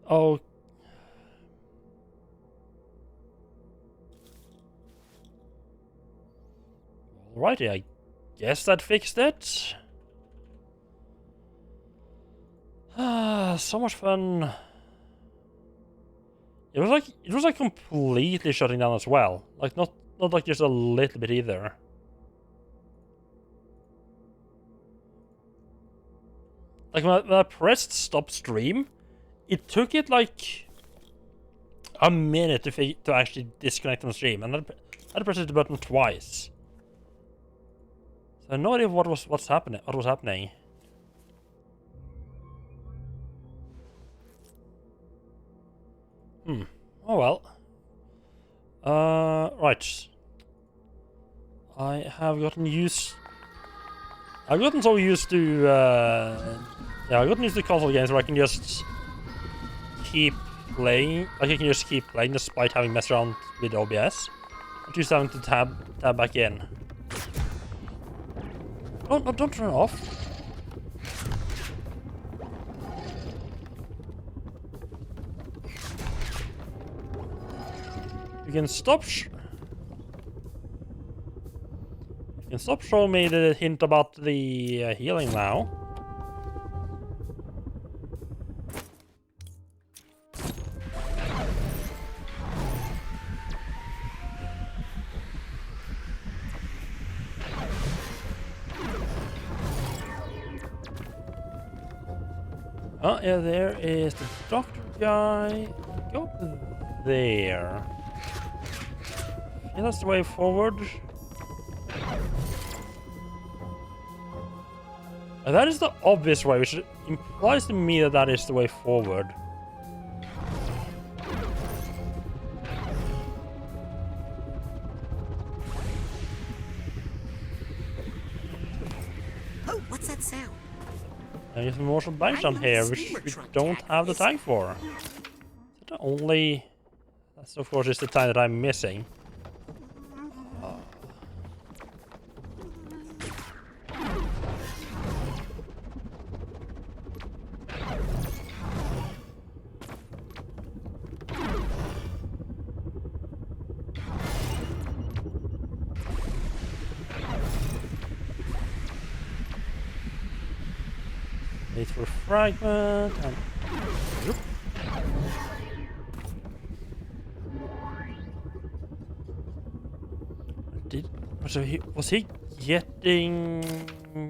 Oh. Alrighty, I guess that fixed it. Ah, so much fun. It was like completely shutting down as well. Like not like just a little bit either. Like when I pressed stop stream, it took it like a minute to actually disconnect from the stream, and I had to press the button twice. So I have no idea what was happening. Oh well. Right. I've gotten so used to yeah, I've gotten used to console games where I can just keep playing. Like I can just keep playing despite having messed around with OBS. I'm just having to tab back in. Don't turn off. You can stop. You can stop showing me the hint about the healing now. Oh yeah, there is the doctor guy. Go there. Yeah, that's the way forward. And that is the obvious way, which implies to me that that is the way forward. Oh, what's that sound? There's some more banks down here, which we don't have the time for. The only... That's of course just the time that I'm missing. Wait for fragment and... Oop. Was he getting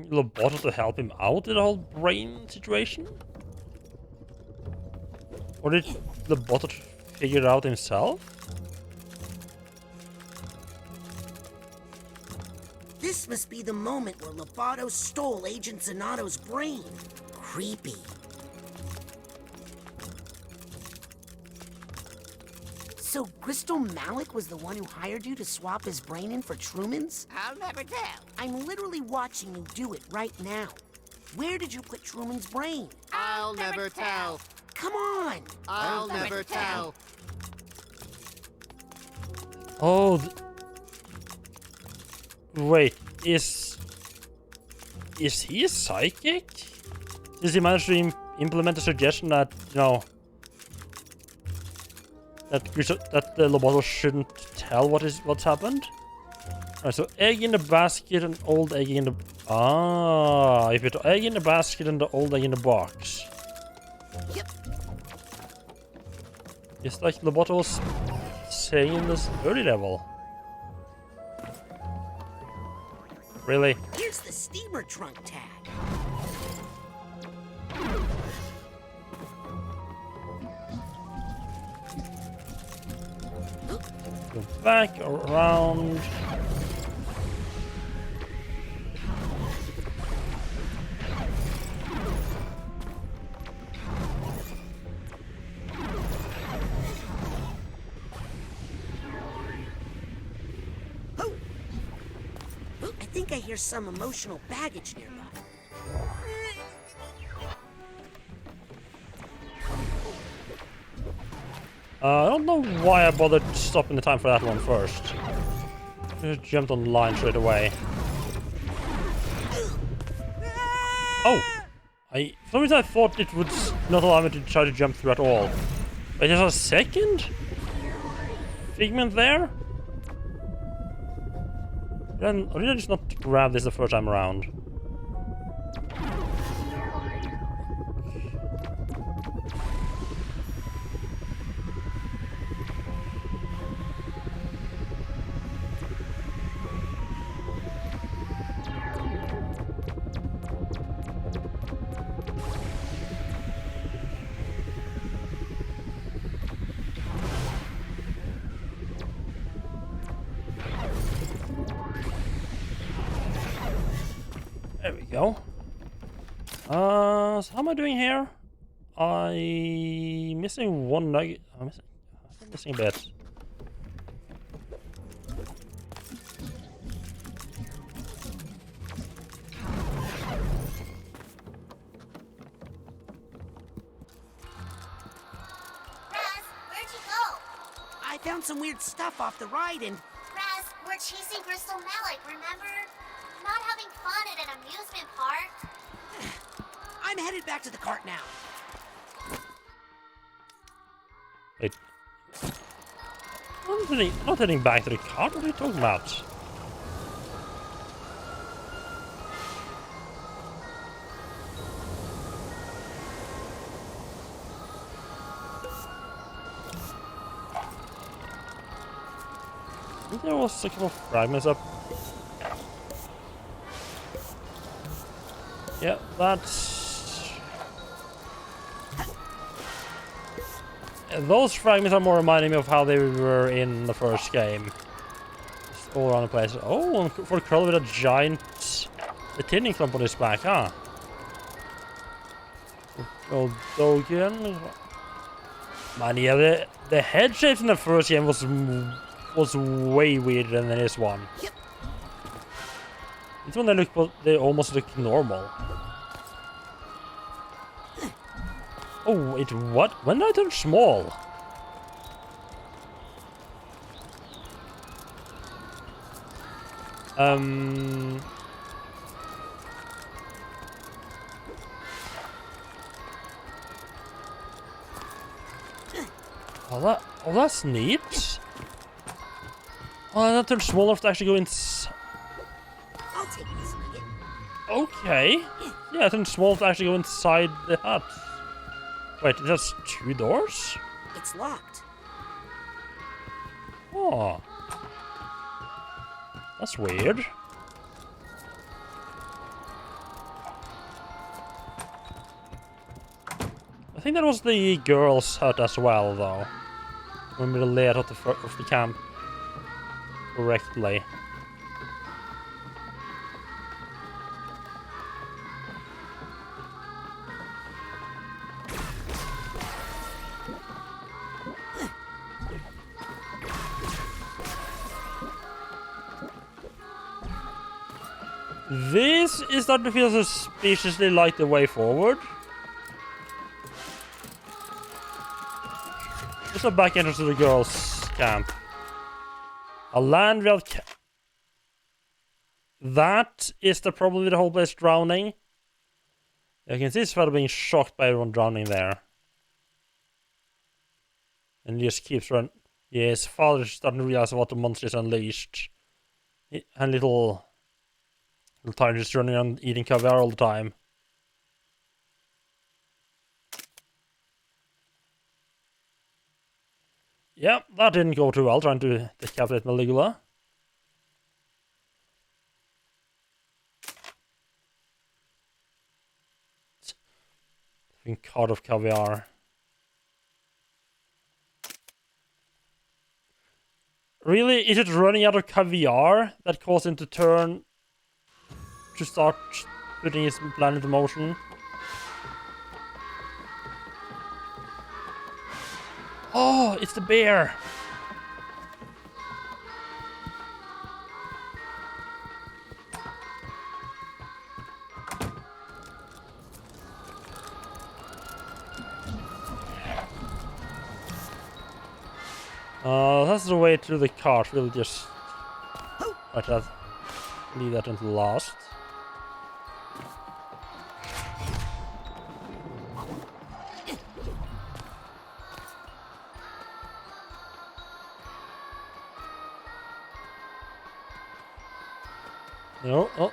Loboto to help him out in the whole brain situation? Or did Loboto figure it out himself? This must be the moment where Loboto stole Agent Zanato's brain. Creepy. So Crystal Malik was the one who hired you to swap his brain in for Truman's? I'll never tell. I'm literally watching you do it right now. Where did you put Truman's brain? I'll never tell. Come on! I'll never tell. Oh... Wait, is he a psychic? Does he manage to implement a suggestion that, you know, that the Loboto shouldn't tell what's happened? Alright, so egg in the basket and old egg in the... Ah, if you put egg in the basket and the old egg in the box. Yep. It's like Loboto was saying in this early level. Really? Here's the steamer trunk tag. Go back around. I think I hear some emotional baggage nearby. I don't know why I bothered stopping the time for that one first. Just jumped on the line straight away. Oh! For some reason I thought it would not allow me to try to jump through at all. Wait, there's a second figment there? Or did I just not grab this the first time around? There we go. So how am I doing here? I'm missing one nugget. I'm missing a bit. Where'd you go? I found some weird stuff off the ride and... Raz, we're chasing Crystal Malik, remember? Not having fun at an amusement park. I'm headed back to the cart now. Wait. I'm not heading back to the cart. What are you talking about? I think there was a couple of fragments up. Yeah, that's... Those fragments are more reminding me of how they were in the first game. Just all around the place. Oh, and for Curl with a giant titanium clump on his back, huh? Oh, Dogen. Man, yeah, the head shapes in the first game was way weirder than this one. This one they almost look normal. Oh wait, what? When did I turn small? Oh, that's neat. Oh, I turned small enough to actually go inside. I'll take this nugget. Okay. Yeah, I turned small to actually go inside the hut. Wait, it has 2 doors? It's locked. Oh. That's weird. I think that was the girl's hut as well, though. When we laid out of the camp correctly. This is starting to feel suspiciously like the way forward. There's a back entrance to the girls' camp. A land without that is the problem with the whole place drowning. You can see his father being shocked by everyone drowning there. And he just keeps running. Yeah, his father's starting to realize what the monster is unleashed. And little Tiny just running around eating caviar all the time. Yeah, that didn't go too well, trying to decapitate Maligula. Card of caviar. Really? Is it running out of caviar that caused him to start putting his plan into motion? Oh, it's the bear! That's the way to the cart. We'll just leave that until last. know,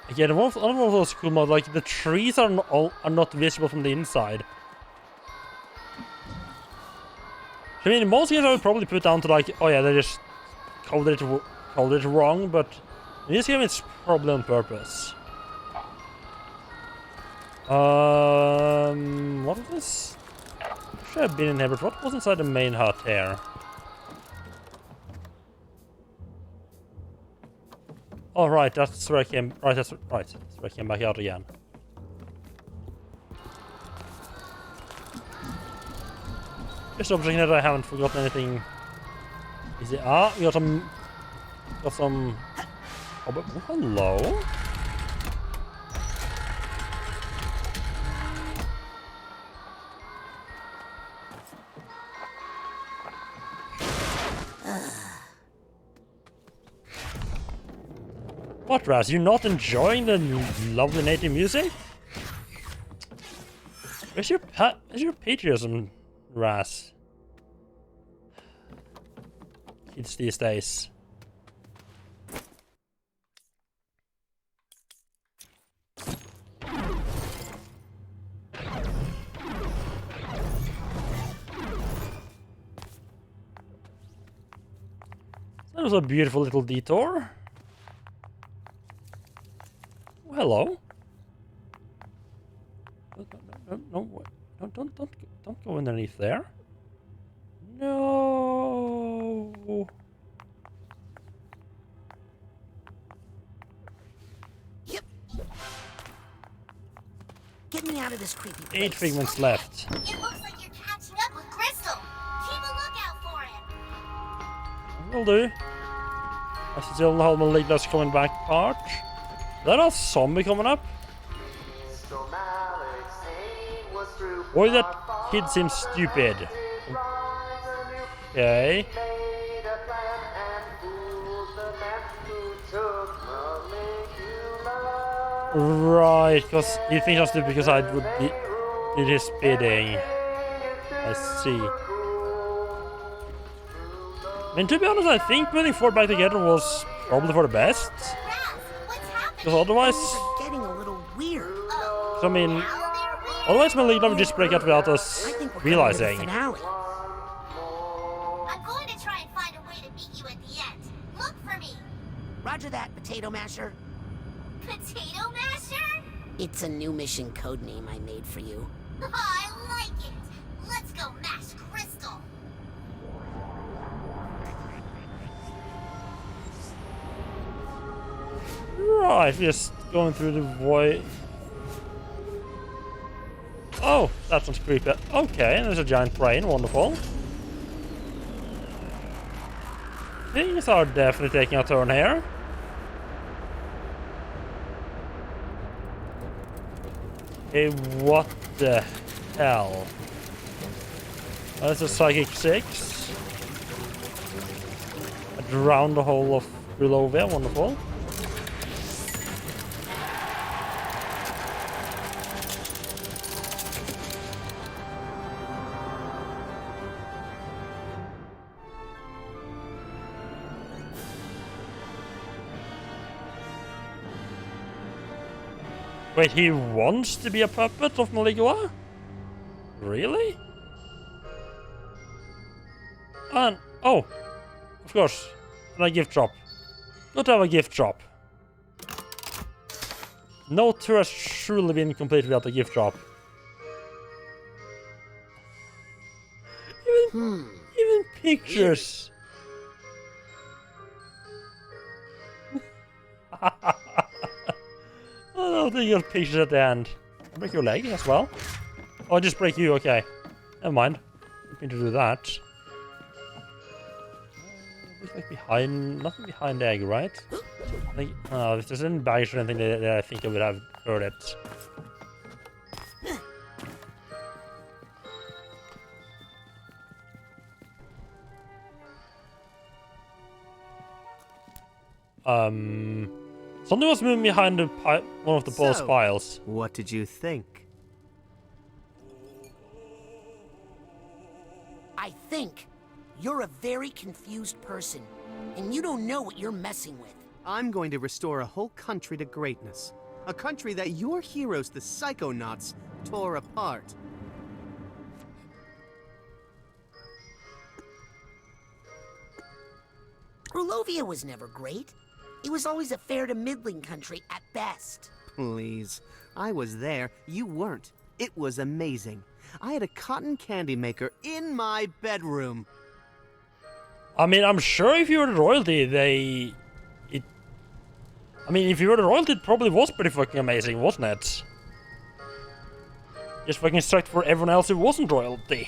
again, one of those cool mods, like the trees are not visible from the inside. I mean, in most games I would probably put down to like, oh yeah, they just coded it wrong, but in this game it's probably on purpose. What was this? Should have been in here, but what was inside the main hut here? Oh right, that's where I came. Right, that's right. That's where I came back out again. Just observing that I haven't forgotten anything. Is it? Ah, we got some. Got some. Oh, but hello. What, Raz? You not enjoying the lovely native music? Where's your patriotism, Raz? Kids these days. That was a beautiful little detour. Oh, hello. No, don't go underneath there. No. Yep. Get me out of this creepy place. 8 figments left. It looks like you're catching up with Crystal. Keep a lookout for him. Will do. I still hold my leg that's coming back part. Is that a zombie coming up? Boy, that kid seems stupid. Okay. Right, because he thinks I'm stupid because I did his bidding. I see. I mean, to be honest, I think putting 4 back together was probably for the best. Raz, what's happening? Because otherwise, Things are getting a little weird. I mean, otherwise my league would just break out without us I think we're realizing. coming to the finale. I'm going to try and find a way to meet you at the end. Look for me. Roger that, Potato Masher. Potato Masher? It's a new mission code name I made for you. I like it. Let's go mash Crystal. Right, just going through the void. Oh, that sounds creepy. Okay, there's a giant brain, wonderful. Things are definitely taking a turn here. Hey, what the hell? Oh, that's a Psychic 6. I drowned the whole of Belovia, wonderful. Wait, he wants to be a puppet of Maligua? Really? And oh, of course, and a gift drop. Good to have a gift drop. No tour has truly been complete without a gift drop. Even pictures. I don't think you have pictures at the end. I'll break your leg as well. Oh, just break you, okay. Never mind. Didn't mean to do that. Looks like behind, nothing behind the egg, right? I think, if there's any baggage or anything that I think I would have heard it. Something was moving behind the one of the boss piles. What did you think? I think you're a very confused person, and you don't know what you're messing with. I'm going to restore a whole country to greatness. A country that your heroes, the Psychonauts, tore apart. Grulovia was never great. It was always a fair to middling country at best. Please. I was there. You weren't. It was amazing. I had a cotton candy maker in my bedroom. I mean, I'm sure if you were the royalty, I mean, if you were the royalty, it probably was pretty fucking amazing, wasn't it? Just fucking sucked for everyone else who wasn't royalty.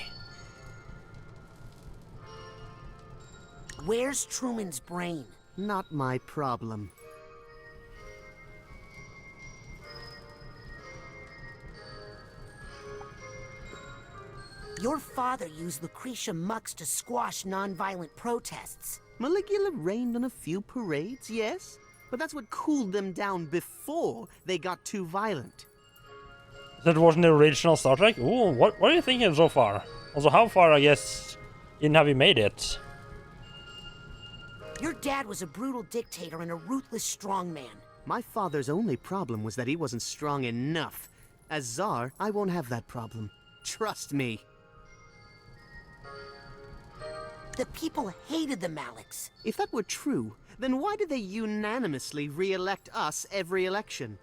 Where's Truman's brain? Not my problem. Your father used Lucretia Mux to squash non-violent protests. Maligula rained on a few parades, yes? But that's what cooled them down before they got too violent. That wasn't the original Star Trek? Ooh, what are you thinking so far? Also, how far, I guess, in have you made it? Your dad was a brutal dictator and a ruthless strongman. My father's only problem was that he wasn't strong enough. As Tsar, I won't have that problem. Trust me. The people hated the Maliks. If that were true, then why did they unanimously re-elect us every election?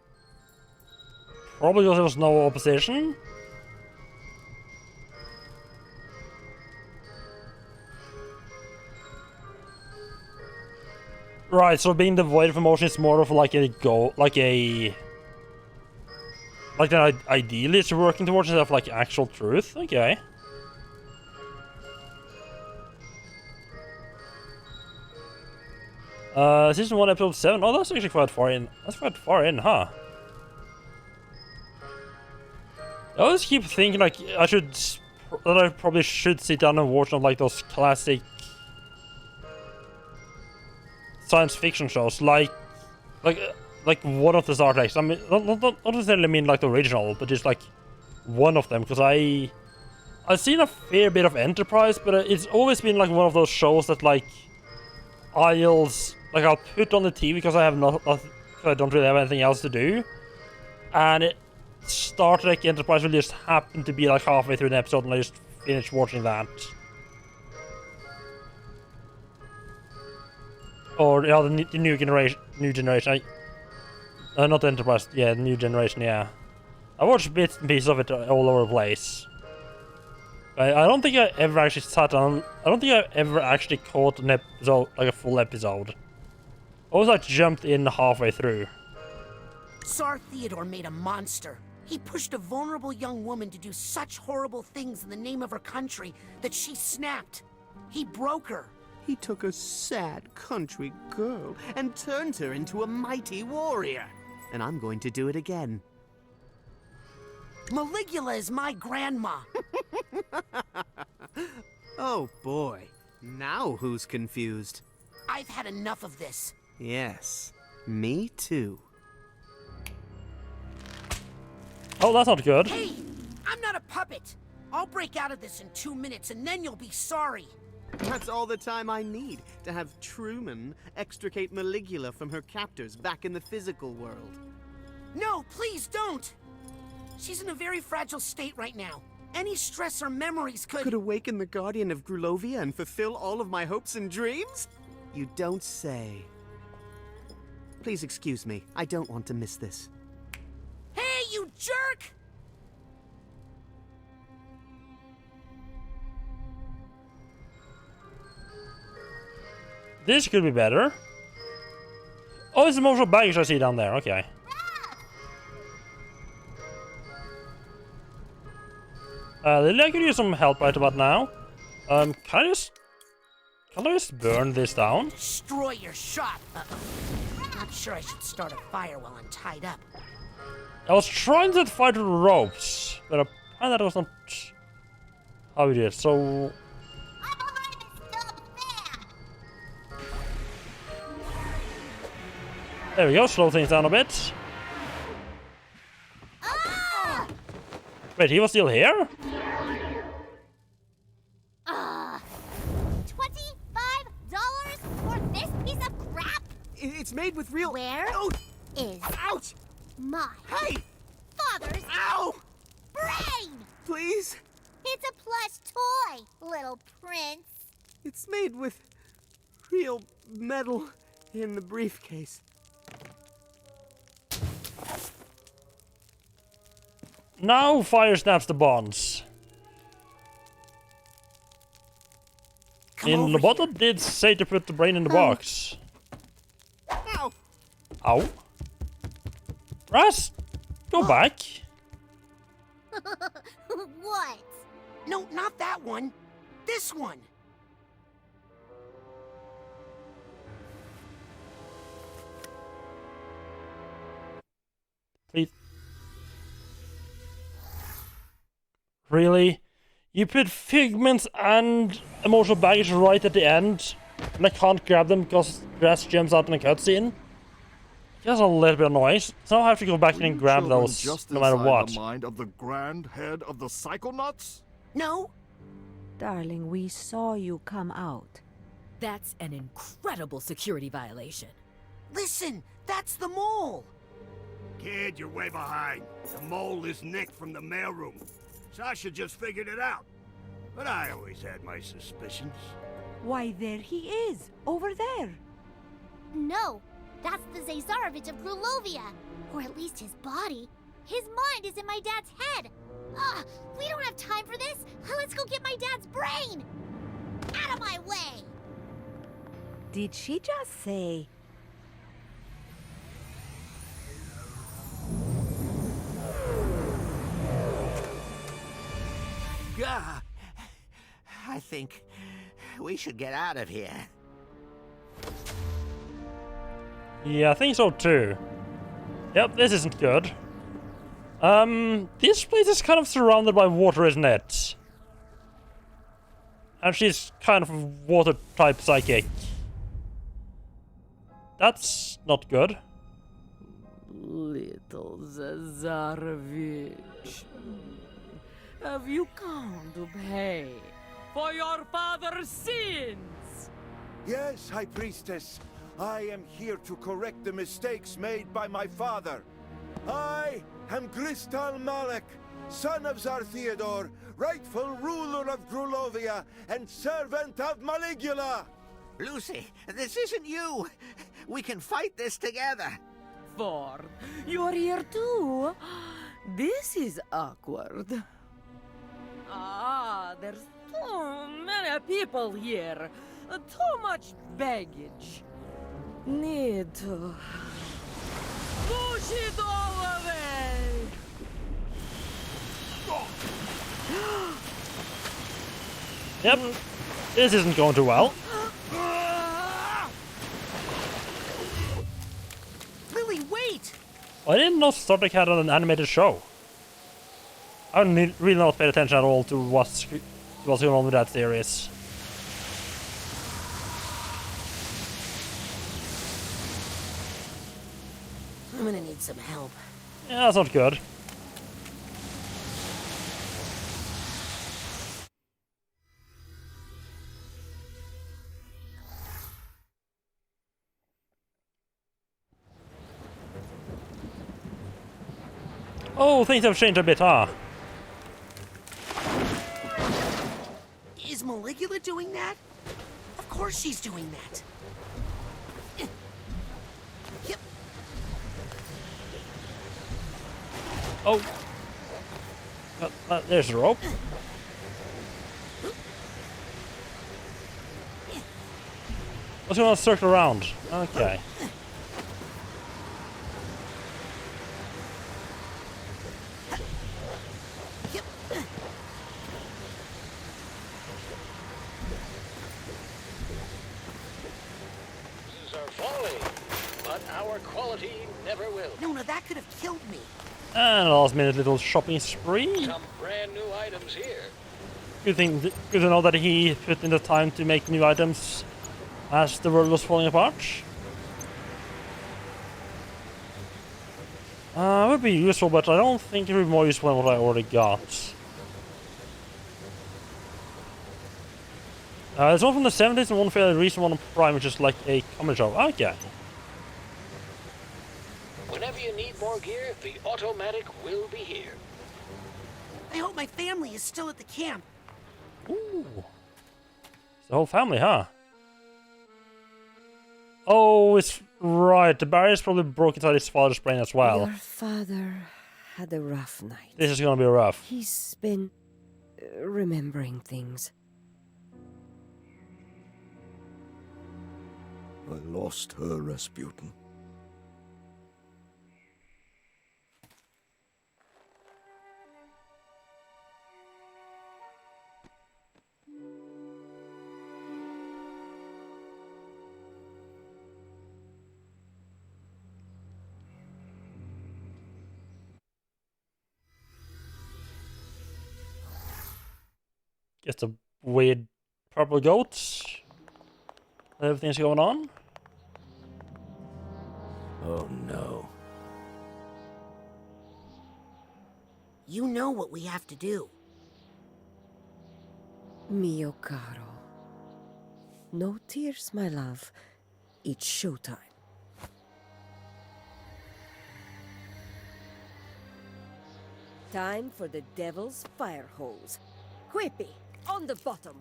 Probably because there was no opposition. Right, so being devoid of emotion is more of like a goal, like an ideally it's working towards instead of like actual truth. Okay. Season 1, episode 7. Oh, that's actually quite far in. That's quite far in, huh? I always keep thinking like that I probably should sit down and watch some like those classic science fiction shows, like one of the Star Treks. I mean, not necessarily mean like the original, but just like one of them, because I've seen a fair bit of Enterprise, but it's always been like one of those shows that like I'll put on the TV because I don't really have anything else to do, and Star Trek Enterprise will just happen to be like halfway through an episode and I just finish watching that. Or yeah, the new generation. Not Enterprise. Yeah, the new generation. Yeah, I watched bits and pieces of it all over the place. I don't think I ever actually sat down. I don't think I ever actually caught an episode, like a full episode. I always like jumped in halfway through. Tsar Theodore made a monster. He pushed a vulnerable young woman to do such horrible things in the name of her country that she snapped. He broke her. He took a sad country girl and turned her into a mighty warrior. And I'm going to do it again. Maligula is my grandma. Oh boy, now who's confused? I've had enough of this. Yes, me too. Oh, that's not good. Hey, I'm not a puppet. I'll break out of this in 2 minutes and then you'll be sorry. That's all the time I need to have Truman extricate Maligula from her captors back in the physical world. No, please don't. She's in a very fragile state right now. Any stress or memories could awaken the Guardian of Grulovia and fulfill all of my hopes and dreams? You don't say. Please excuse me. I don't want to miss this. Hey, you jerk! This could be better. Oh, it's the emotional baggage I see down there. Okay. Lily, I could use some help right about now. Can I just burn this down? Destroy your shop. Not sure I should start a fire while I'm tied up. I was trying to fight with ropes, but apparently that was not how we did it. So there we go. Slow things down a bit. Wait, he was still here? $25 for this piece of crap? It's made with real. Where Oh, is ouch! my Hey! father's Ow! brain? Please. It's a plush toy, little prince. It's made with real metal in the briefcase. Now fire snaps the bonds. Come In over the bottle here. did say to put the brain in the box. Ow! Ow. Raz, go back. What? No, not that one. This one. Please. Really? You put figments and emotional baggage right at the end, and I can't grab them because Grass jumps out in a cutscene? That's a little bit annoying. So I have to go back in and grab Children those just no matter inside what. the mind of the grand head of the Psychonauts? No? Darling, we saw you come out. That's an incredible security violation. Listen, that's the mole. Kid, you're way behind. The mole is Nick from the mailroom. Sasha just figured it out. But I always had my suspicions. Why, there he is, over there. No, that's the Zazarovich of Grulovia. Or at least his body. His mind is in my dad's head. We don't have time for this. Let's go get my dad's brain. Out of my way. Did she just say... Gah! I think we should get out of here. Yeah, I think so too. Yep, this isn't good. This place is kind of surrounded by water, isn't it? And she's kind of water-type psychic. That's not good. Little Zazarovich, have you come to pay for your father's sins? Yes, High Priestess. I am here to correct the mistakes made by my father. I am Gristal Malek, son of Tsar Theodore, rightful ruler of Grulovia and servant of Maligula. Lucy, this isn't you. We can fight this together. Ford, you're here too? This is awkward. There's too many people here. Too much baggage. Need to push it all away. Yep, this isn't going too well. Lily, wait! I didn't know Star Trek had an animated show. I really not paid attention at all to what's going on with that series. I'm gonna need some help. Yeah, that's not good. Oh, things have changed a bit, huh? Is Maligula doing that? Of course she's doing that. Yep. Oh. There's the rope. Let's go on a circle around. Okay. Yep. Are falling, but our quality never will. No, that could have killed me. And a last minute little shopping spree. Some brand new items here. Good to know that he put in the time to make new items as the world was falling apart. Would be useful, but I don't think it would be more useful than what I already got. There's one from the 70s and one fairly recent one on Prime, which is like a comedy show. Okay. whenever you need more gear, the automatic will be here. I hope my family is still at the camp. Ooh. It's the whole family, huh? Oh, it's right. The barrier's probably broke inside his father's brain as well. Your father had a rough night. This is gonna be rough. He's been remembering things. I lost her, Rasputin. Just a weird purple goat. Everything's going on. Oh no. You know what we have to do. Mio caro. No tears, my love. It's showtime. Time for the devil's fire hose. Quippy, on the bottom.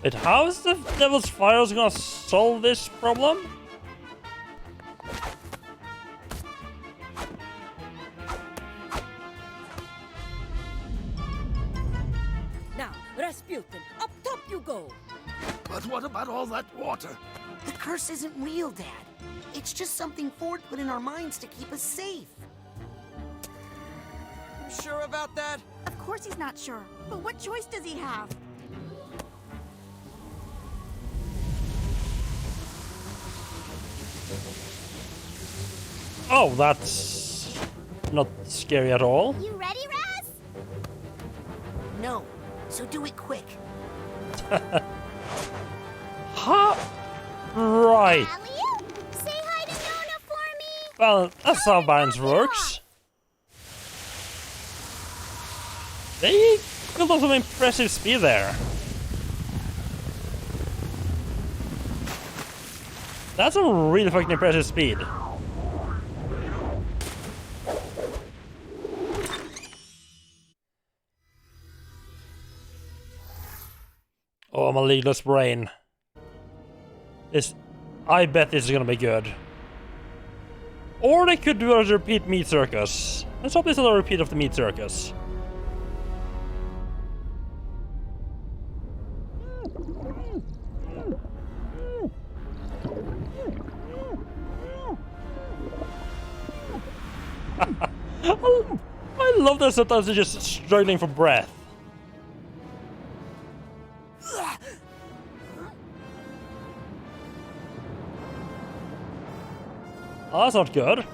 Wait, how is the Devil's Fire gonna solve this problem? Now, Rasputin, up top you go. But what about all that water? The curse isn't real, Dad. It's just something Ford put in our minds to keep us safe. You sure about that? Of course he's not sure. But what choice does he have? Oh, that's not scary at all. You ready, Raz? No, so do it quick. Huh? Right. Alley-oop? Say hi to Nona for me. Well, that's how balance works. They built up some impressive speed there. That's a really fucking impressive speed. Oh, my legless brain. I bet this is gonna be good. Or they could do a repeat meat circus. Let's hope this is a repeat of the meat circus. I love that sometimes they're just struggling for breath. Oh, that's not good.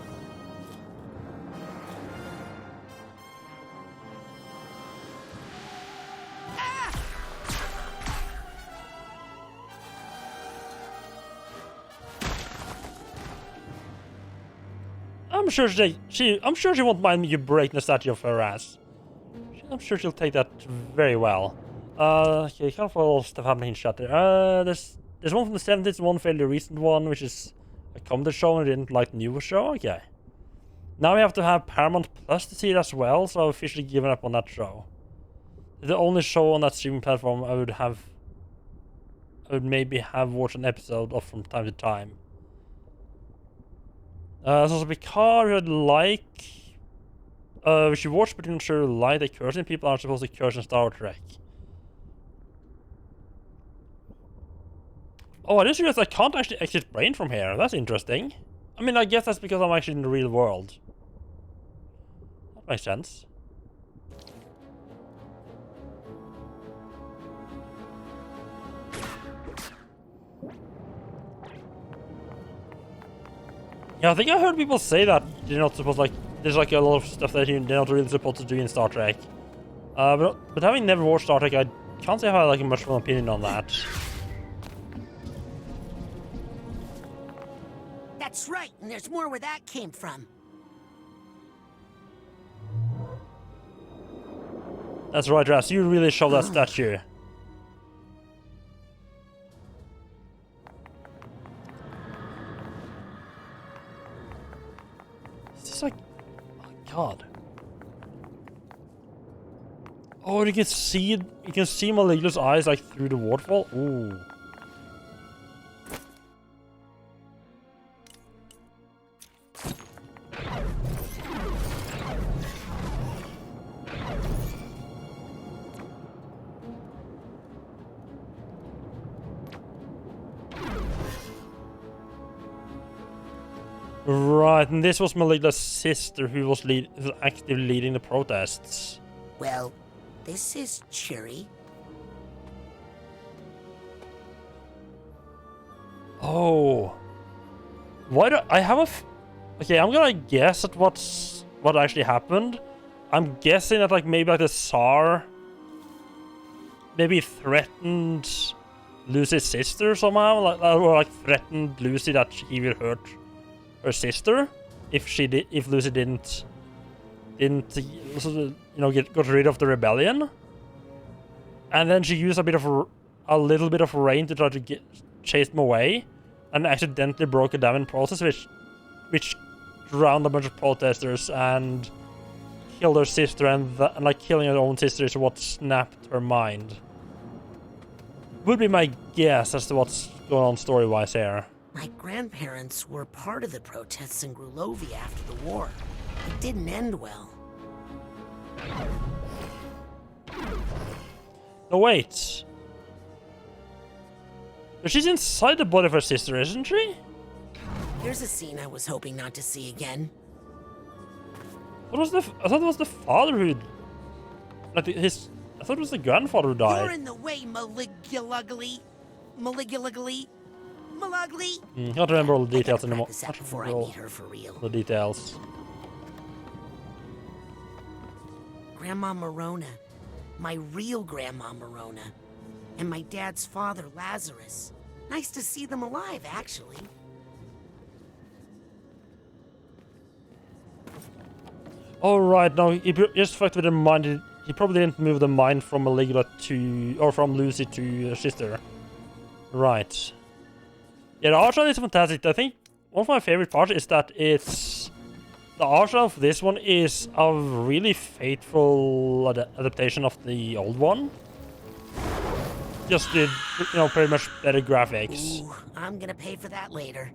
I'm sure she won't mind me breaking the statue of her ass. I'm sure she'll take that very well. Okay, kind of all stuff happening in chat there. There's one from the 70s, one fairly recent one, which is a comedy show and I didn't like the newer show. Okay. Now we have to have Paramount Plus to see it as well, so I've officially given up on that show. The only show on that streaming platform I would maybe have watched an episode of from time to time. So Picard, we would like... we should watch, but I'm not sure like the cursing. People aren't supposed to curse in Star Trek. Oh, I just realized I can't actually exit brain from here. That's interesting. I mean, I guess that's because I'm actually in the real world. That makes sense. Yeah, I think I heard people say that you're not supposed, like, there's like a lot of stuff that you're not really supposed to do in Star Trek. But having never watched Star Trek, I can't say I have like much of an opinion on that. That's right, and there's more where that came from. That's right, Ras. You really show that statue. is like... Oh, God. Oh, you can see Maligula's eyes like through the waterfall. Ooh. Right, and this was Maligula's sister who was actively leading the protests. Well, this is Cherry. Oh. Why do I have a... Okay, I'm gonna guess at what actually happened. I'm guessing that like maybe like the Tsar maybe threatened Lucy's sister somehow, or like threatened Lucy that he will hurt her sister if Lucy didn't got rid of the rebellion, and then she used a little bit of rain to try to chase them away, and accidentally broke a dam in process, which drowned a bunch of protesters and killed her sister, and like killing her own sister is what snapped her mind. Would be my guess as to what's going on story-wise here. My grandparents were part of the protests in Grulovia after the war. It didn't end well. No, wait. She's inside the body of her sister, isn't she? Here's a scene I was hoping not to see again. I thought it was the father who... Like I thought it was the grandfather who died. You're in the way, Maligulugly. Maligulugly. Malugly. I can't remember all the details anymore. Before I meet her for real. The details. Grandma Morona. My real Grandma Morona. And my dad's father, Lazarus. Nice to see them alive, actually. Alright, no, he just fucked with the mind. He probably didn't move the mind from Maligula to... Or from Lucy to her sister. Right. Yeah, the art style is fantastic. I think one of my favorite parts is that it's... The art style of this one is a really faithful adaptation of the old one. Just did, pretty much better graphics. Ooh, I'm gonna pay for that later.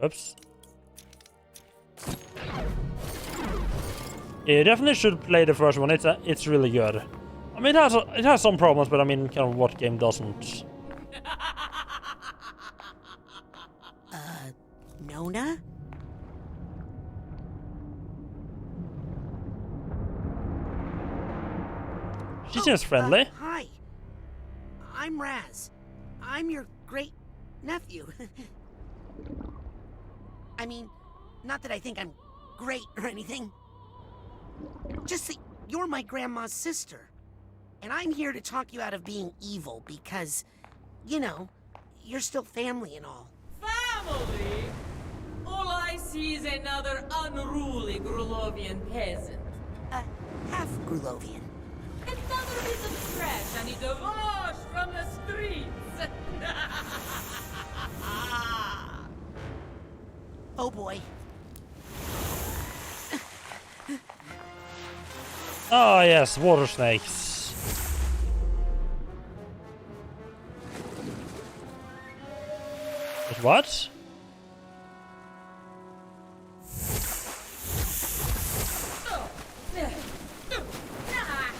Oops. Yeah, you definitely should play the first one. It's really good. I mean, it has some problems, but I mean, kind of what game doesn't? Nona? She seems friendly. Hi. I'm Raz. I'm your great nephew. I mean, not that I think I'm great or anything. Just that you're my grandma's sister. And I'm here to talk you out of being evil because, you're still family and all. Family? All I see is another unruly Grulovian peasant. Half Grulovian. Another piece of trash I need to wash from the streets. Oh boy. Ah, yes, water snakes. What?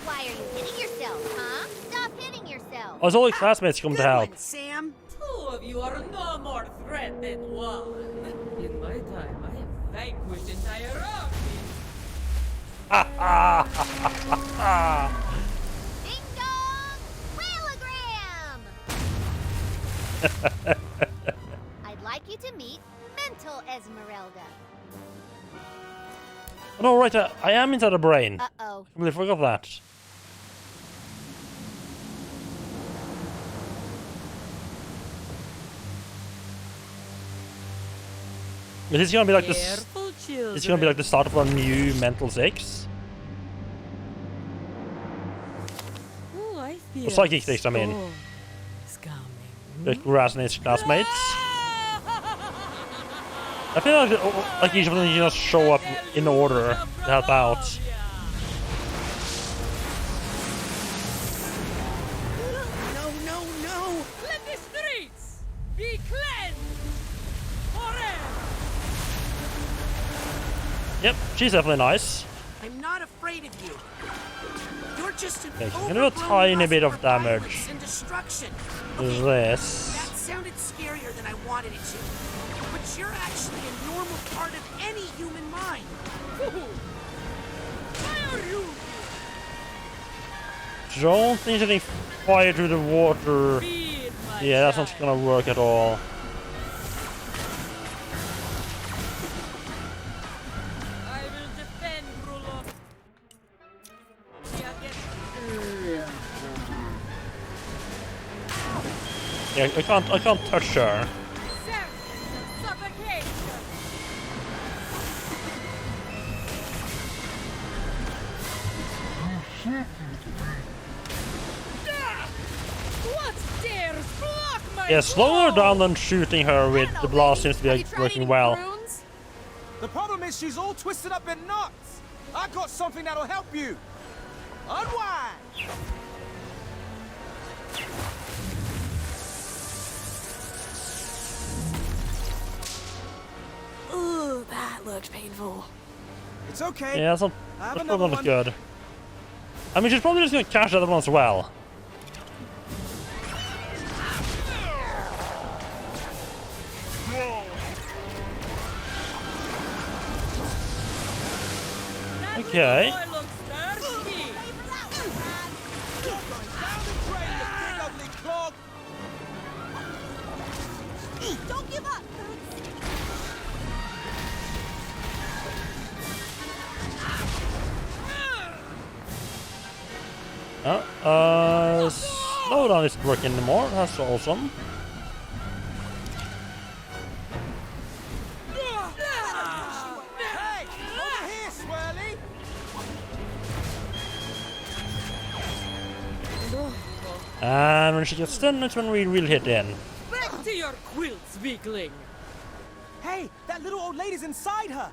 Why are you hitting yourself, huh? Stop hitting yourself. Oh, it's all the classmates come to help. Sam. Two of you are no more threat than one. In my time, I have vanquished entire armies. Ding dong! Whaleogram! I'd like you to meet Mental Esmeralda. Oh, no, right, I am inside the brain. Uh-oh. I completely forgot that. Is this gonna be like Careful, children. It's gonna be like the start of a new Mental 6? Oh, I feel Or Psychic 6, I mean. storms coming. Like Raz and his classmates. I feel like each of them just show up in order to help out. No, no, no! Let the streets be cleansed forever! Yep, she's definitely nice. I'm not afraid of you. You're just an Okay, she's gonna do a tiny bit of damage. and destruction. This. That sounded scarier than I wanted it to. But you're actually a normal part of any human mind. Why are you? Don't think anything fire through the water. Feed my Yeah, that's not child. gonna work at all. I will defend Rulov. Yeah, I can't touch her. Suffocation. What dares block my Yeah, slowing her flow? down than shooting her with the blast seems to be like, working well. The problem is she's all twisted up in knots. I got something that'll help you. Unwind. Ooh, that looked painful. It's okay. Yeah, that's I have probably another not one. good. I mean, she's probably just gonna catch the other one as well. Okay. Boy looks thirsty. Don't give up! Slowdown isn't working anymore. That's awesome. Hey, over here, Swirly. And when she gets stunned, that's when we really hit in. Back to your quilts, weakling. Hey, that little old lady's inside her.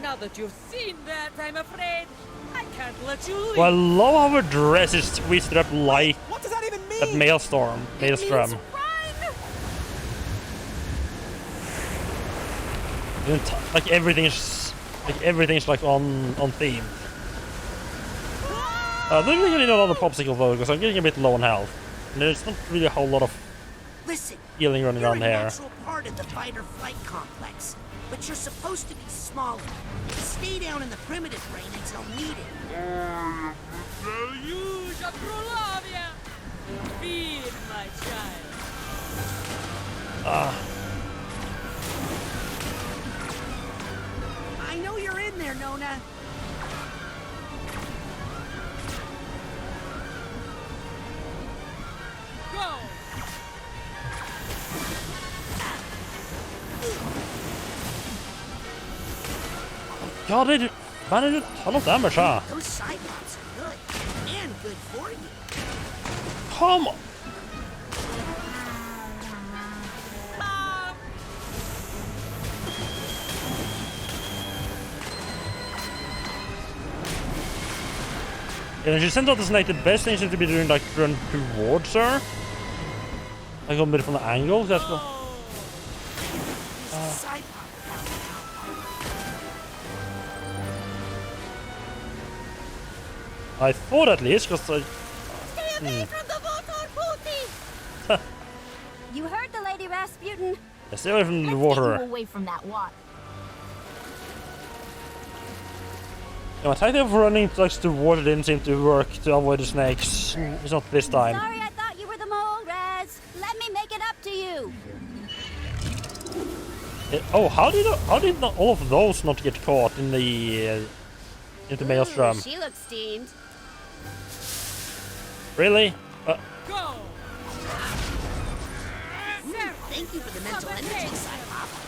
Now that you've seen that, I'm afraid I can't let you leave. Well, I love how her dress is twisted up like What does that even mean? that Maelstrom. Maelstrom. Like everything's like on theme. I think we're gonna need another popsicle though, because I'm getting a bit low on health. And there's not really a whole lot of Listen, healing running you're around a here. natural part of the fight-or-flight complex, but you're supposed to be smaller. Stay down in the primitive brain until needed. Deluge of Grulovia! Feed my child. I know you're in there, Nona. Go! God, they managed a ton of damage, huh? Those Psychonauts are good. And good for you. Come on! Yeah, she sent out this night. The best thing seems to be doing like run towards her. Like a bit from the angle. That's cool. I thought at least, because I. Stay away from the water, Pussy! You heard the Lady Rasputin. Stay away from the Let's water. get you away from that water. Yeah, my tactic of running like to water didn't seem to work to avoid the snakes. It's not this time. Sorry, I thought you were the mole, Raz. Let me make it up to you. Oh, how did not all of those not get caught in the maelstrom? She looks steamed. Really? Go! Thank you for the mental energy, Cyclops.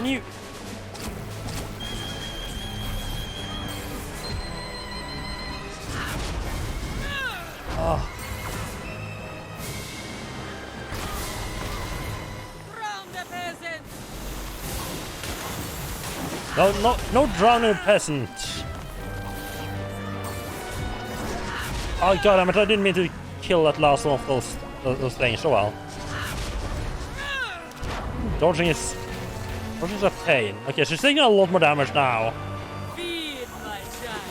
you... Oh. No drowning peasant. Oh god, I didn't mean to kill that last one of those things. Oh well. Dodging is a pain. Okay, she's taking a lot more damage now. Feed my child.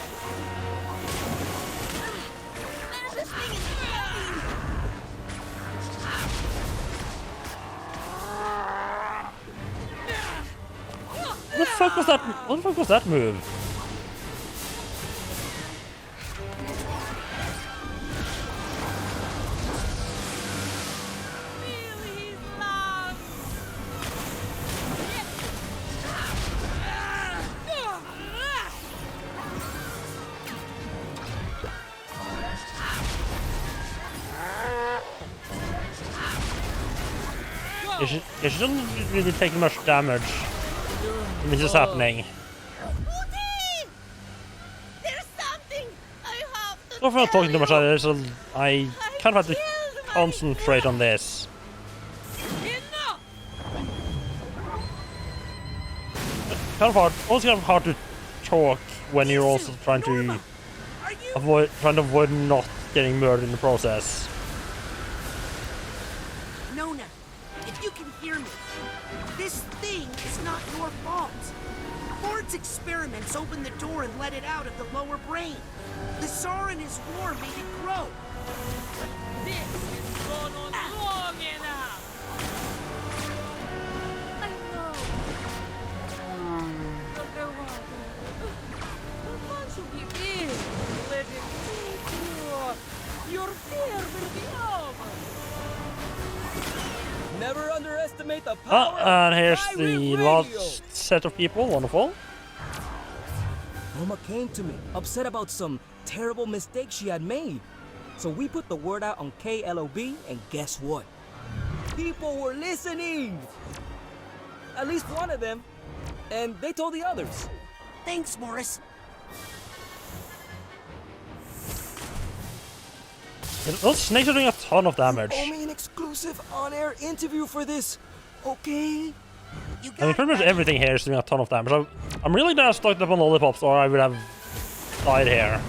What the fuck was that? What the fuck was that move? She doesn't really take much damage. This is happening. There's something I have to So if I'm not talking too much, I kind of have to concentrate on this. Kind of hard. Also, kind of hard to talk when you're also trying to avoid not getting murdered in the process. Nona, if you can hear me, this thing is not your fault. Ford's experiments opened the door and let it out of the lower brain. The Tsar and his war made it grow. This has gone on long enough. I know. Dr. Walker, once you begin, let it take you. Your fear will be over. Never underestimate the power And of here's pirate the radio. last set of people. Wonderful. Roma came to me, upset about some terrible mistake she had made. So we put the word out on KLOB, and guess what? People were listening! At least one of them. And they told the others. Thanks, Morris. Those snakes are doing a ton of damage. Owe me an exclusive on-air interview for this, okay? I mean, pretty much everything here is doing a ton of damage. I'm really glad I stocked up on lollipops, or I would have died here.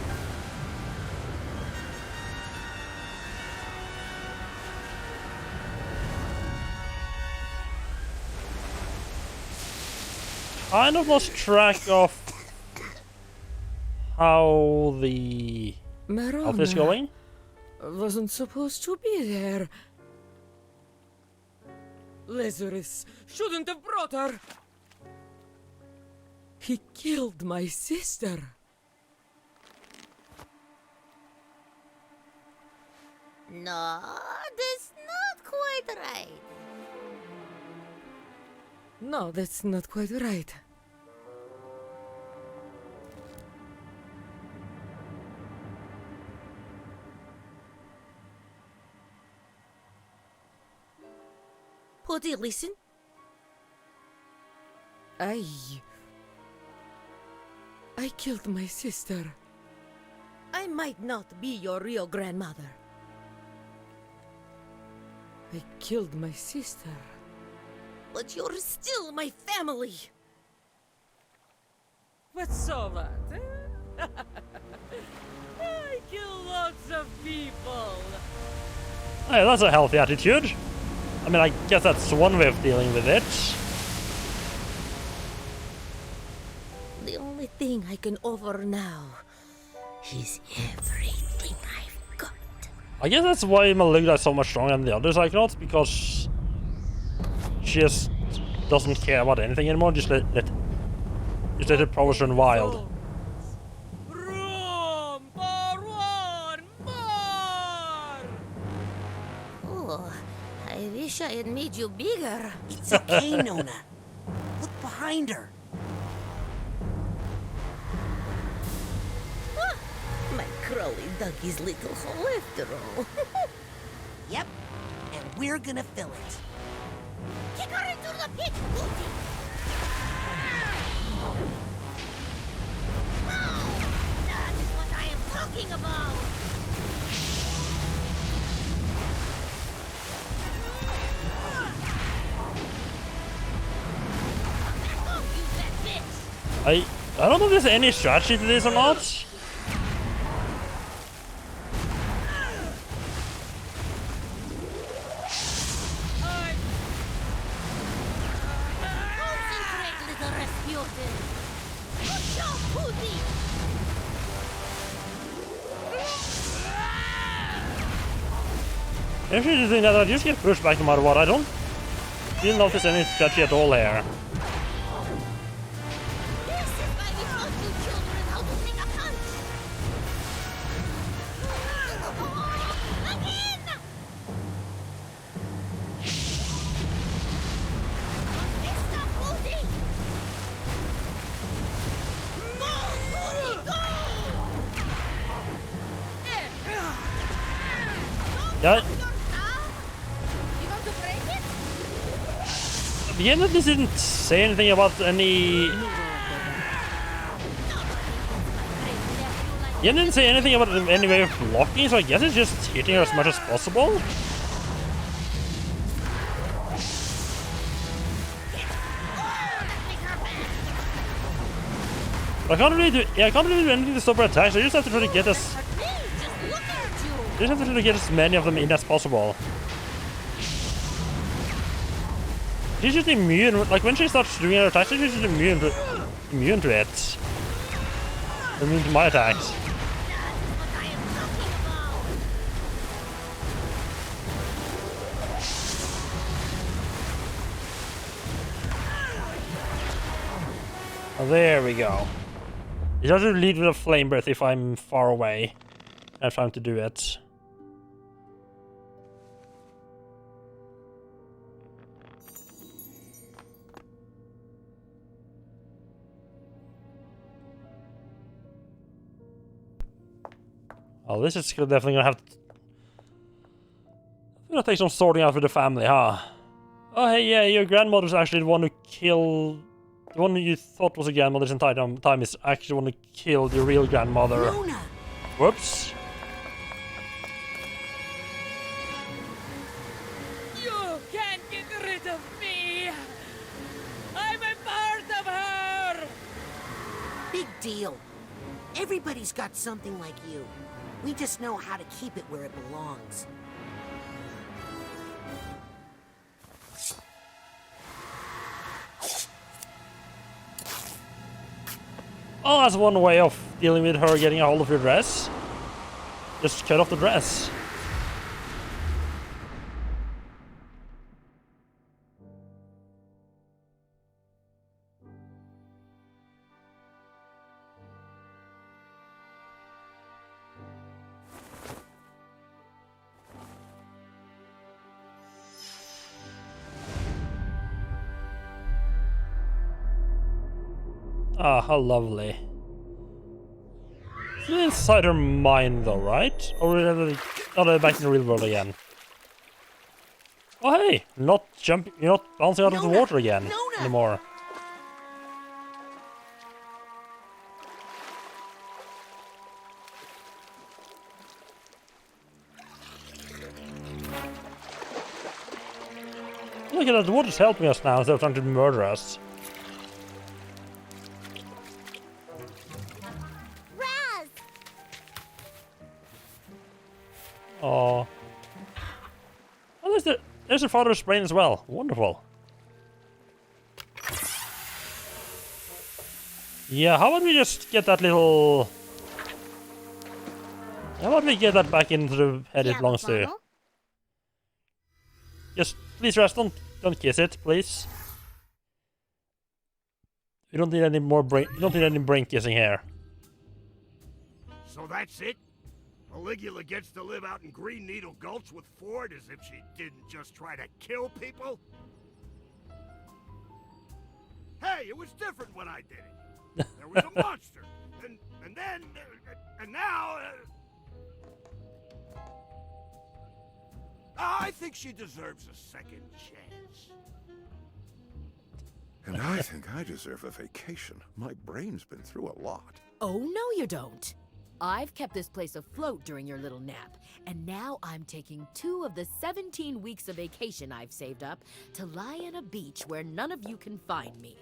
Kind of lost track of how the health is going. Wasn't supposed to be there. Lazarus shouldn't have brought her. He killed my sister. No, that's not quite right. No, that's not quite right. Putty, listen. I killed my sister. I might not be your real grandmother. I killed my sister. But you're still my family. What's so bad, eh? I kill lots of people. Hey, that's a healthy attitude. I mean, I guess that's one way of dealing with it. The only thing I can offer now is everything I've got. I guess that's why Maligda is so much stronger than the other Psychonauts, because she just doesn't care about anything anymore. Just let it probably run wild. Room for one more! Oh, I wish I had made you bigger. It's okay, Nona. Look behind her. My Crowley dug his little hole after all. Yep, and we're gonna fill it. Kick her into the pit, Booty! talking about? I don't know if there's any strategy to this or not. Concentrate, little Rasputin. Good job, Pussy. Actually, the thing that I just get pushed back no matter what. I didn't notice any strategy at all here. This is why we taught you children how to take a punch. Again! Stop, Pussy! Go, Pussy, go! Yeah. You going to break it? Again, this didn't say anything about any. Yeah, didn't say anything about any way of blocking, so I guess it's just hitting her as much as possible. I can't really do anything to stop her attacks. I just have to try to get as. I just have to try to get as many of them in as possible. She's just immune. Like when she starts doing her attacks, she's just immune to it. Immune to my attacks. Oh, there we go. You have to lead with a flame breath if I'm far away. I have time to do it. Oh, this is definitely gonna have to. I'm gonna take some sorting out with the family, huh? Oh, hey, yeah, your grandmother's actually the one who killed. The one you thought was a grandmother this entire time is actually the one who killed your real grandmother. Luna. Whoops. You can't get rid of me! I'm a part of her! Big deal. Everybody's got something like you. We just know how to keep it where it belongs. Oh, that's one way of dealing with her getting a hold of your dress. Just cut off the dress. Ah, how lovely. It's inside her mind though, right? Or are they back in the real world again? Oh hey! You're not bouncing out of the water again anymore. Look at that, the water's helping us now instead of trying to murder us. Oh, there's her father's brain as well. Wonderful. Yeah, how about we just get that little... How about we get that back into the head it belongs to? Just, please rest, don't kiss it, please. We don't need any more brain... You don't need any brain kissing here. So that's it? Caligula gets to live out in Green Needle Gulch with Ford as if she didn't just try to kill people? Hey, it was different when I did it. There was a monster, and then, and now... I think she deserves a second chance. And I think I deserve a vacation. My brain's been through a lot. Oh, no you don't. I've kept this place afloat during your little nap, and now I'm taking 2 of the 17 weeks of vacation I've saved up to lie on a beach where none of you can find me.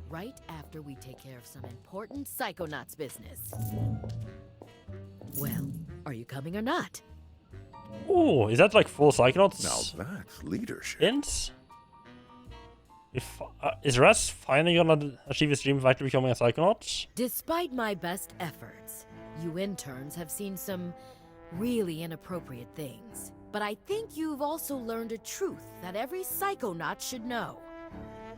Right after we take care of some important Psychonauts business. Well, are you coming or not? Oh, is that like full Psychonauts? Now that's leadership. Ins? If is Raz finally gonna achieve his dream of actually becoming a Psychonaut? Despite my best efforts, you interns have seen some really inappropriate things. But I think you've also learned a truth that every Psychonaut should know.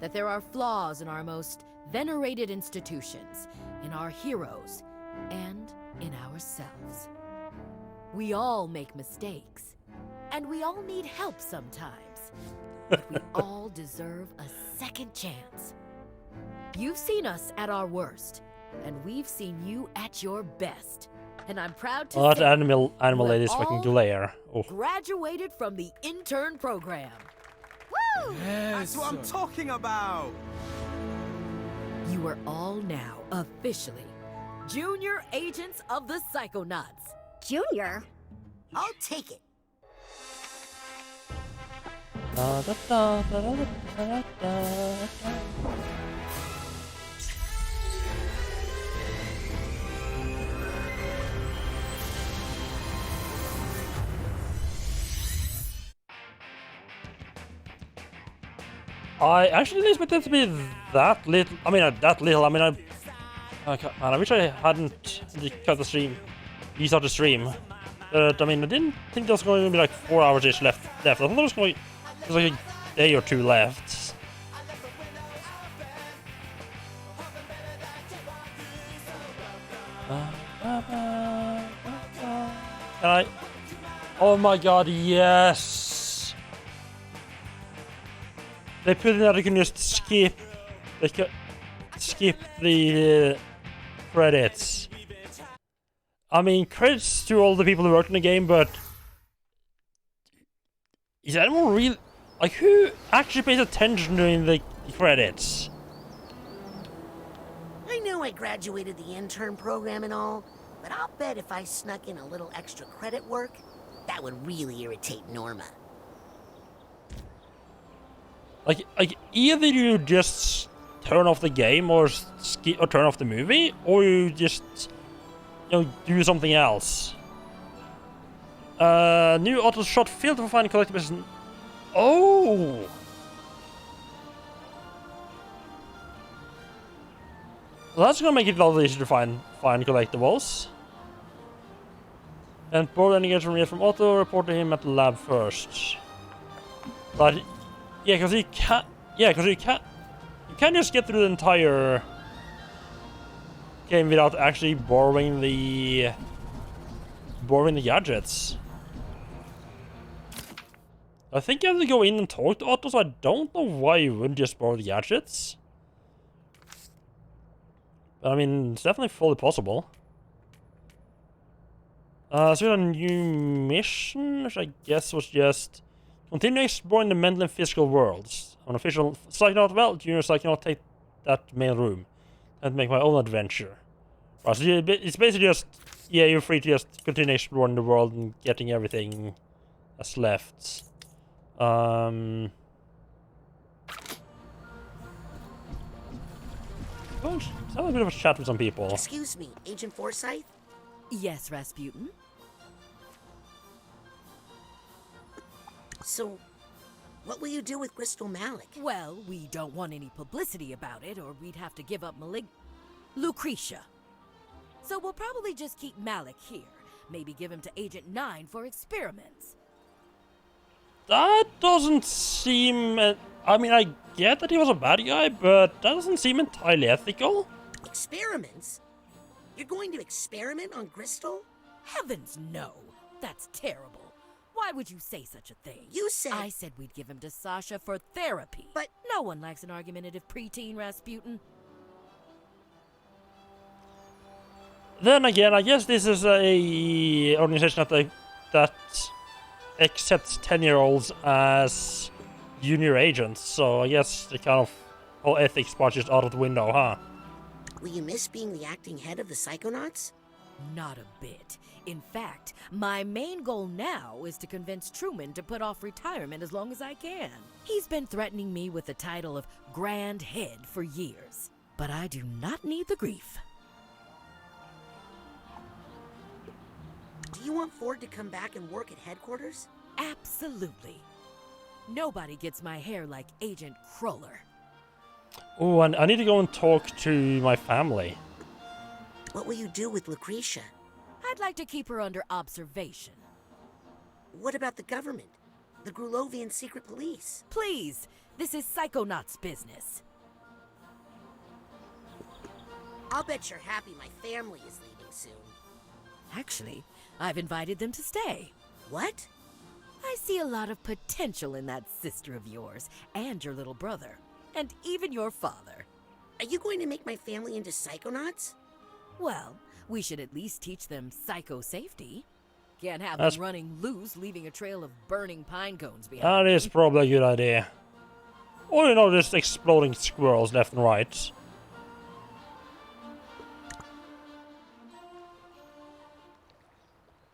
That there are flaws in our most venerated institutions, in our heroes, and in ourselves. We all make mistakes, and we all need help sometimes. But we all deserve a second chance. You've seen us at our worst, and we've seen you at your best. And I'm proud to say that animal lady is fucking glare. Oh. Graduated from the intern program. Woo! That's what I'm talking about! You are all now officially Junior Agents of the Psychonauts. Junior? I'll take it. Da, da, da, da, da, da, da, da. I actually didn't expect it to be that little. I mean, that little. I mean, man, I wish I hadn't cut the stream, restart the stream. But I mean, I didn't think there was going to be like 4 hours-ish left. I thought there was going. There's like a day or 2 left. Can I? Oh my god, yes! They put in that you can just skip. They can skip the credits. I mean, credits to all the people who worked in the game, but is anyone real? Like, who actually pays attention during the credits? I know I graduated the intern program and all, but I'll bet if I snuck in a little extra credit work, that would really irritate Norma. Like either you just turn off the game or or turn off the movie, or you just, you know, do something else. New auto shot filter for finding collectibles. Oh! Well, that's gonna make it a lot easier to find collectibles. And borrow any gadget from Otto, report to him at the lab first. But yeah, because you can't. Yeah, because you can't just get through the entire game without actually borrowing the gadgets. I think you have to go in and talk to Otto, so I don't know why you wouldn't just borrow the gadgets. But I mean, it's definitely fully possible. So we got a new mission, which I guess was just continue exploring the mental and physical worlds. An official Psychonaut, well, Junior Psychonaut, take that main room and make my own adventure. Right, so it's basically just, yeah, you're free to just continue exploring the world and getting everything that's left. Well, let's have a bit of a chat with some people. Excuse me, Agent Forsyth? Yes, Rasputin? So, what will you do with Crystal Malik? Well, we don't want any publicity about it, or we'd have to give up Lucretia. So we'll probably just keep Malik here. Maybe give him to Agent 9 for experiments. That doesn't seem... I mean, I get that he was a bad guy, but that doesn't seem entirely ethical. Experiments? You're going to experiment on Crystal? Heavens no! That's terrible. Why would you say such a thing? You said... I said we'd give him to Sasha for therapy. But... No one likes an argumentative preteen, Rasputin. Then again, I guess this is a organization that accepts 10-year-olds as junior agents, so I guess the kind of whole ethics part is out of the window, huh? Will you miss being the acting head of the Psychonauts? Not a bit. In fact, my main goal now is to convince Truman to put off retirement as long as I can. He's been threatening me with the title of Grand Head for years, but I do not need the grief. Do you want Ford to come back and work at headquarters? Absolutely. Nobody gets my hair like Agent Cruller. Oh, and I need to go and talk to my family. What will you do with Lucretia? I'd like to keep her under observation. What about the government? The Grulovian secret police? Please, this is Psychonauts business. I'll bet you're happy my family is leaving soon. Actually, I've invited them to stay. What? I see a lot of potential in that sister of yours, and your little brother, and even your father. Are you going to make my family into Psychonauts? Well, we should at least teach them psycho-safety. Can't have That's- them running loose, leaving a trail of burning pine cones behind. That is probably a good idea. Or, you know, just exploding squirrels left and right.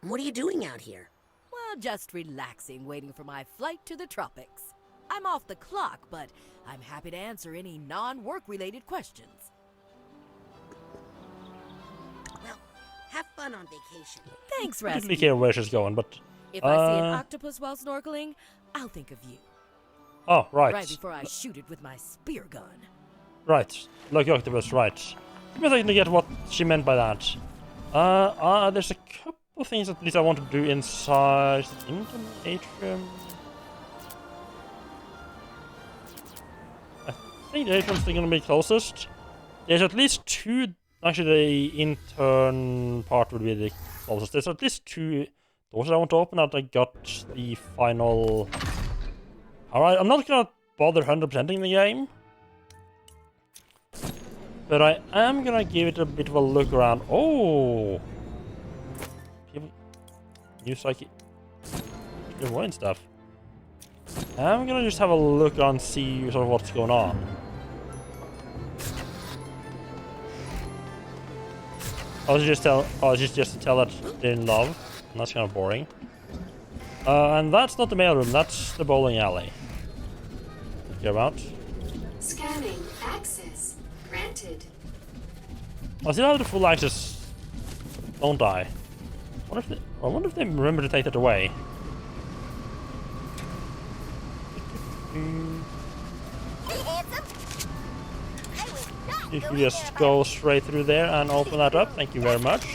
What are you doing out here? Well, just relaxing, waiting for my flight to the tropics. I'm off the clock, but I'm happy to answer any non-work related questions. Well, have fun on vacation. Thanks, I don't really Rasputin. care where she's going, but... If I see an octopus while snorkeling, I'll think of you. Oh, right. Right before I shoot it with my spear gun. Right. Lucky octopus, right. Give me a second to get what she meant by that. There's a couple of things at least I want to do inside the atrium. I think the atrium's still gonna be closest. There's at least two. Actually, the intern part would be the closest. There's at least two doors that I want to open that I got the final. Alright, I'm not gonna bother 100%ing the game. But I am gonna give it a bit of a look around. Oh! New psyche. And stuff. I'm gonna just have a look and see sort of what's going on. I was just to tell that they're in love. And that's kind of boring. And that's not the mailroom, that's the bowling alley. Care about? Scanning. Access granted. I still have the full access, don't I? I wonder if they remember to take that away. If you just go straight through there and open that up, thank you very much.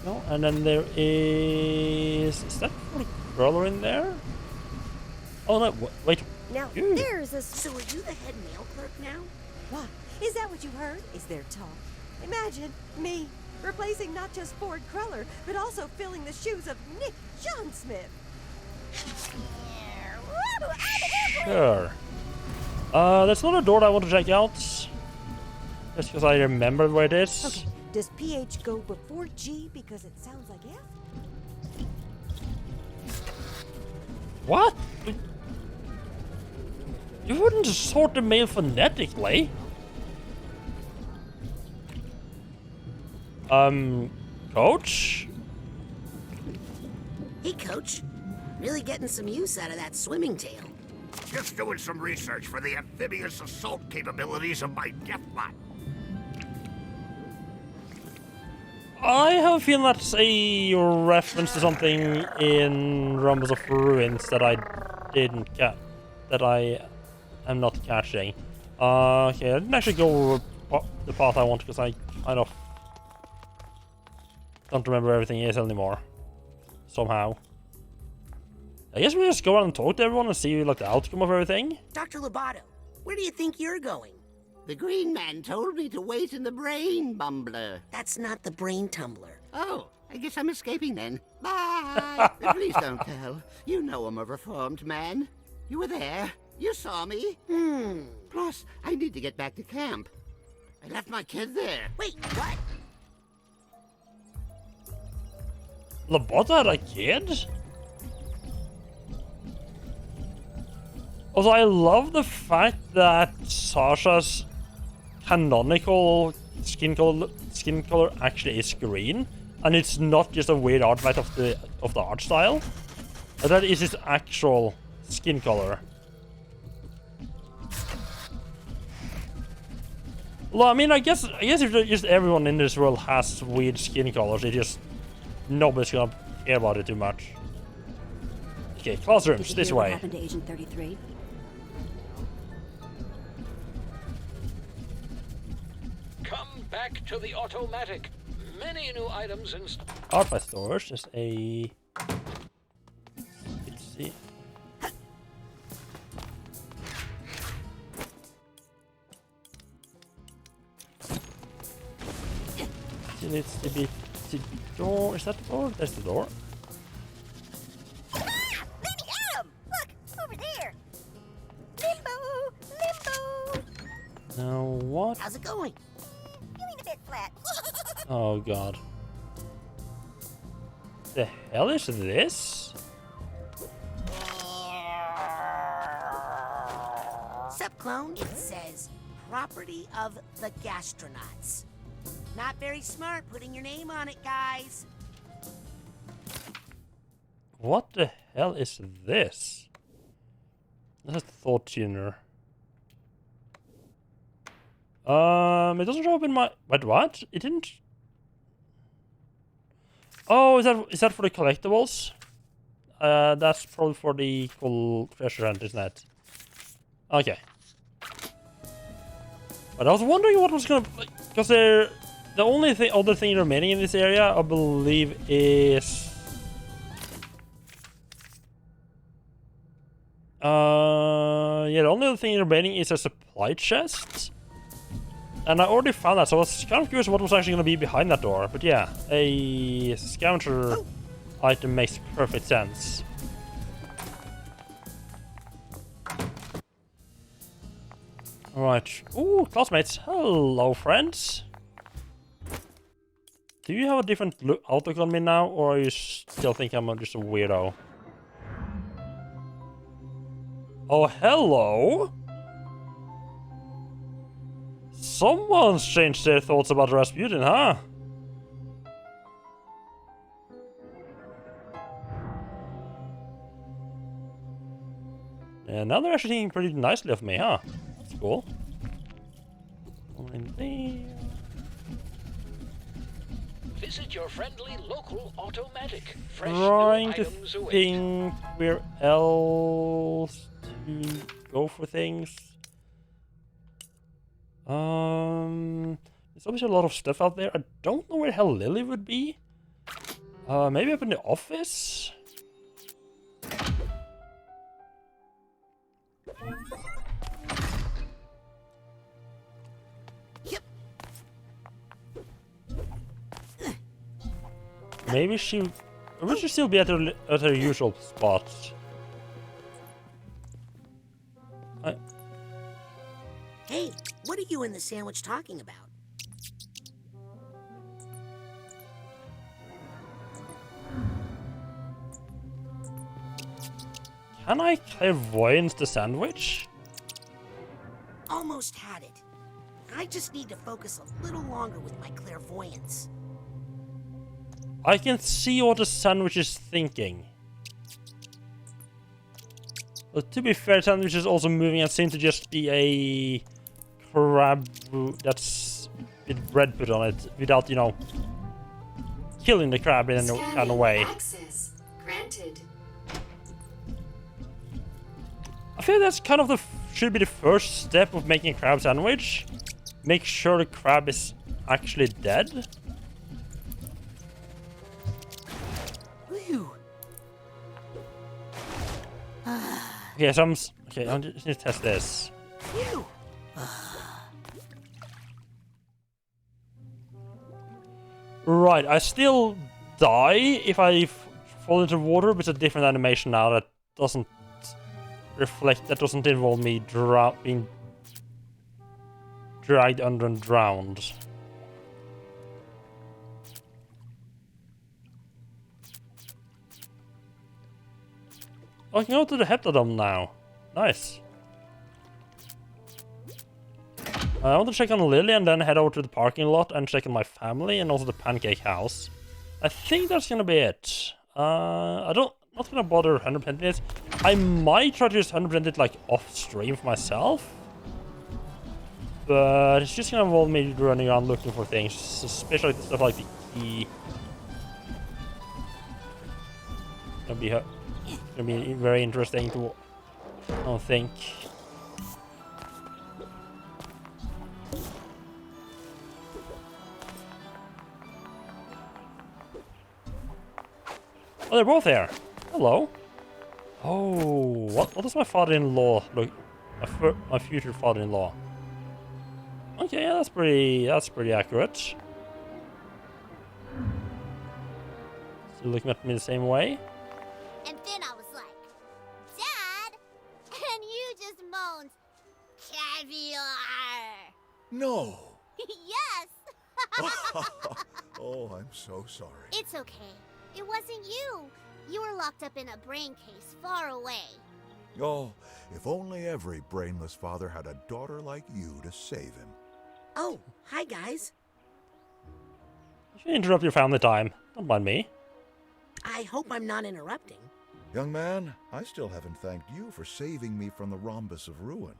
No, and then there is that for the crawler in there? Oh no, wait. Now, Ew. there's a... So are you the head mail clerk now? What? Is that what you heard? Is there talk? Imagine me replacing not just Ford Cruller, but also filling the shoes of Nick John Smith. Sure. There's another door that I want to check out. Just because I remember where it is. Okay, does PH go before G because it sounds like F? What? You wouldn't sort the mail phonetically. Coach? Hey, Coach. Really getting some use out of that swimming tail. Just doing some research for the amphibious assault capabilities of my Deathbot. I have a feeling that's a reference to something in Rumbles of Ruins that I didn't get. That I am not catching. Okay, I didn't actually go the path I want because I kind of don't remember everything is anymore. Somehow. I guess we just go out and talk to everyone and see like the outcome of everything. Dr. Lobato, where do you think you're going? The green man told me to wait in the brain bumbler. That's not the brain tumbler. Oh, I guess I'm escaping then. Bye! Please don't tell. You know I'm a reformed man. You were there. You saw me. Plus, I need to get back to camp. I left my kid there. Wait, what? Lobato had a kid? Also, I love the fact that Sasha's canonical skin color actually is green, and it's not just a weird artifact of the art style. That is his actual skin color. Well, I mean, I guess if just everyone in this world has weird skin colors, it just nobody's gonna care about it too much. Okay, classrooms this way. What happened to Agent 33? Come back to the automatic. Many new items in Artifact storage is a. Let's see. It needs to be the door. Is that the door? There's the door. Let me at him! Look, over there! Limbo! Now what? How's it going? Feeling a bit flat. Oh god. The hell is this? Sup, clone? It says property of the gastronauts. Not very smart putting your name on it, guys. What the hell is this? That's a thought tuner. It doesn't show up in my. Wait, what? It didn't. Oh, is that for the collectibles? That's probably for the cool treasure hunt, isn't it? Okay. But I was wondering what was gonna, because the only other thing remaining in this area, I believe, is yeah, the only other thing remaining is a supply chest. And I already found that, so I was kind of curious what was actually going to be behind that door. But yeah, a scavenger item makes perfect sense. Alright. Ooh, classmates. Hello, friends. Do you have a different outlook on me now, or are you still think I'm just a weirdo? Oh, hello! Someone's changed their thoughts about Rasputin, huh? And now they're actually thinking pretty nicely of me, huh? That's cool. In there. Visit your friendly local automatic. Fresh Trying new to items await. think where else to go for things. There's obviously a lot of stuff out there. I don't know where the hell Lily would be. Maybe up in the office? Yep. Maybe she would she still be at her usual spot. Hey, what are you and the sandwich talking about? Can I clairvoyance the sandwich? Almost had it. I just need to focus a little longer with my clairvoyance. I can see what the sandwich is thinking. But to be fair, sandwich is also moving and seems to just be a crab that's with bread put on it without, you know, killing the crab in any kind of way. Access granted. I feel that's kind of should be the first step of making a crab sandwich. Make sure the crab is actually dead. Whew. Okay, so I just need to test this. Phew. Right, I still die if I fall into water, but it's a different animation now that doesn't reflect, that doesn't involve me being dragged under and drowned. I can go to the Heptadome now. Nice. I want to check on Lily and then head over to the parking lot and check on my family and also the pancake house. I think that's gonna be it. Not gonna bother 100% it. I might try to just 100% it like off stream for myself. But it's just gonna involve me running around looking for things, especially stuff like the key. Gonna be very interesting to, I don't think. Oh, they're both here. Hello. Oh, what does my father-in-law look? My future father-in-law. Okay, yeah, that's pretty accurate. Still looking at me the same way. And then I was like, Dad! And you just moaned, caviar! No! Yes! Oh, I'm so sorry. It's okay. It wasn't you. You were locked up in a brain case far away. Oh, if only every brainless father had a daughter like you to save him. Oh, hi guys. You should interrupt your family time. Don't mind me. I hope I'm not interrupting. Young man, I still haven't thanked you for saving me from the rhombus of ruin.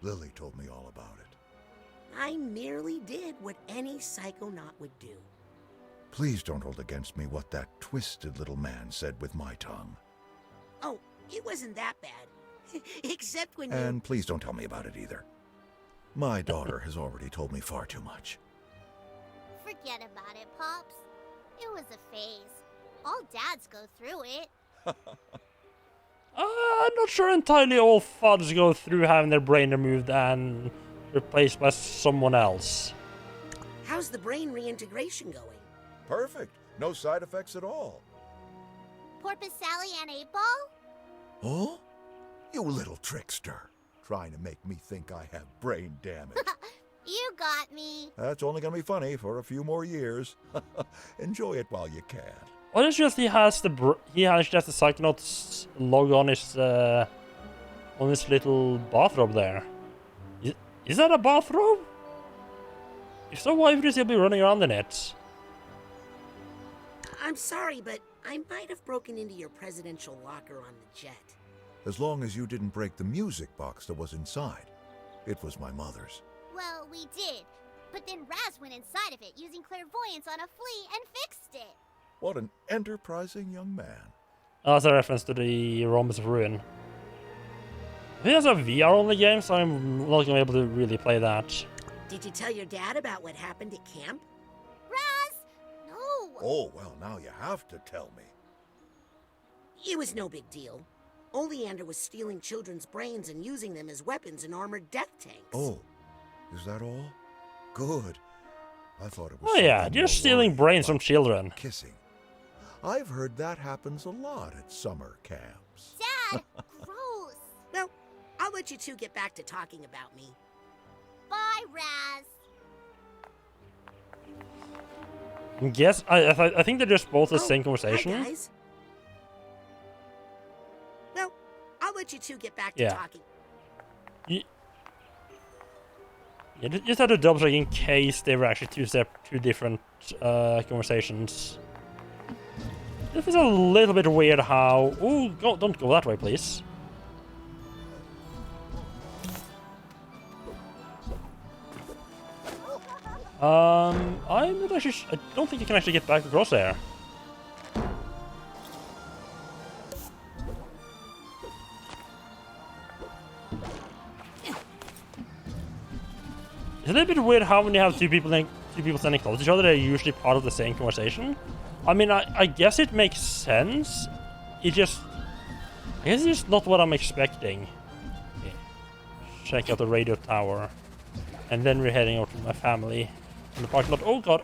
Lily told me all about it. I merely did what any psychonaut would do. Please don't hold against me what that twisted little man said with my tongue. Oh, it wasn't that bad. Except when And please don't tell me about it either. My daughter has already told me far too much. Forget about it, Pops. It was a phase. All dads go through it. I'm not sure entirely all fathers go through having their brain removed and replaced by someone else. How's the brain reintegration going? Perfect. No side effects at all. Porpoise Sally and 8-Ball? Oh? You little trickster. Trying to make me think I have brain damage. You got me. That's only gonna be funny for a few more years. Enjoy it while you can. Or it's just he has just the Psychonauts log on his little bathrobe there. Is that a bathrobe? If so, why would he be running around in it? I'm sorry, but I might have broken into your presidential locker on the jet. As long as you didn't break the music box that was inside. It was my mother's. Well, we did. But then Raz went inside of it using clairvoyance on a flea and fixed it. What an enterprising young man. That's a reference to the Rhombus of Ruin. I think that's a VR-only game, so I'm not going to be able to really play that. Did you tell your dad about what happened at camp? Raz! No! Oh, well, now you have to tell me. It was no big deal. Oleander was stealing children's brains and using them as weapons in armored death tanks. Oh, is that all? Good. I thought it was. Oh yeah, you're stealing brains from children. Kissing. I've heard that happens a lot at summer camps. Dad! Gross! Well, I'll let you two get back to talking about me. Bye, Raz! Yes, I think they're just both the same conversation. Hi, guys. Well, I'll let you two get back to talking. Yeah, just had to double check in case they were actually two different conversations. This is a little bit weird how... Ooh, don't go that way, please. I'm not actually... I don't think you can actually get back across there. It's a little bit weird how when you have two people standing close to each other, they're usually part of the same conversation. I mean, I guess it makes sense. I guess it's just not what I'm expecting. Okay. Check out the radio tower. And then we're heading over to my family in the parking lot. Oh god.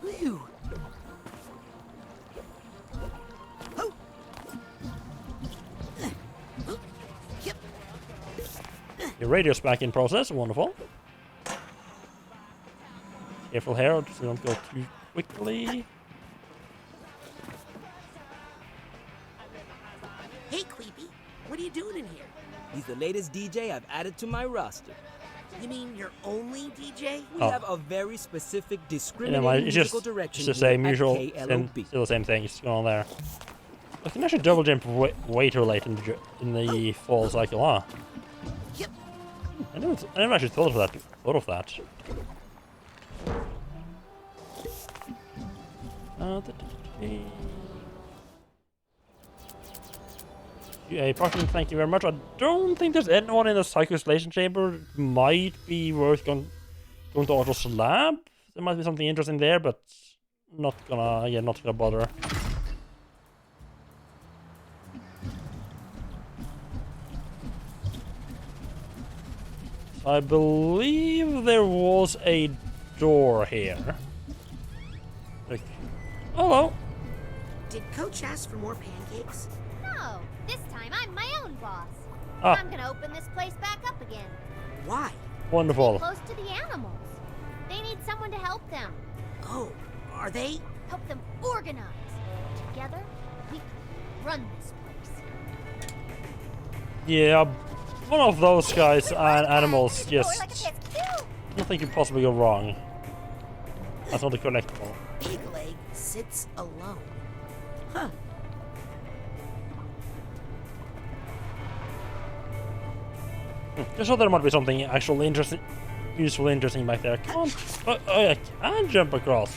Your radio's back in process. Wonderful. Careful here, so don't go too quickly. Hey, Creepy. What are you doing in here? He's the latest DJ I've added to my roster. You mean your only DJ? We have a very specific discriminating It's musical just direction the same here at usual, KLOB. still the same thing. It's going on there. I can actually double jump way too late in the fall cycle, huh? Yep. I never actually thought of that. Thank you very much. I don't think there's anyone in the Psycho Installation Chamber. It might be worth going to Otto's lab. There might be something interesting there, but not gonna bother. I believe there was a door here. Like, hello. Did Coach ask for more pancakes? No, this time I'm my own boss. Ah. I'm gonna open this place back up again. Why? Wonderful. Close to the animals. They need someone to help them. Oh, are they? Help them organize. Together, we can run this place. Yeah, one of those guys and animals just nothing could possibly go wrong. That's not a collectible. Big Leg sits alone. Huh. Just thought there might be something actually useful, interesting back there. Come on. I can jump across.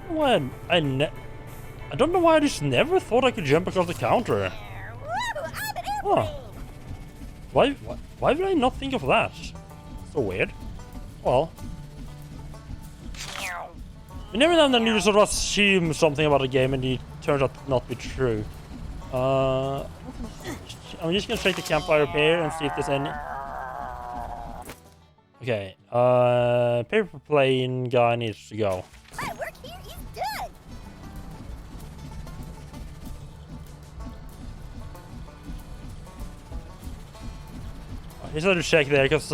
When I don't know why I just never thought I could jump across the counter. Huh. Why did I not think of that? So weird. Well. You never know, then you sort of assume something about a game and it turns out to not be true. I'm just gonna check the campfire up here and see if there's any. Okay, paper plane guy needs to go. My work here is done. I just had to check there because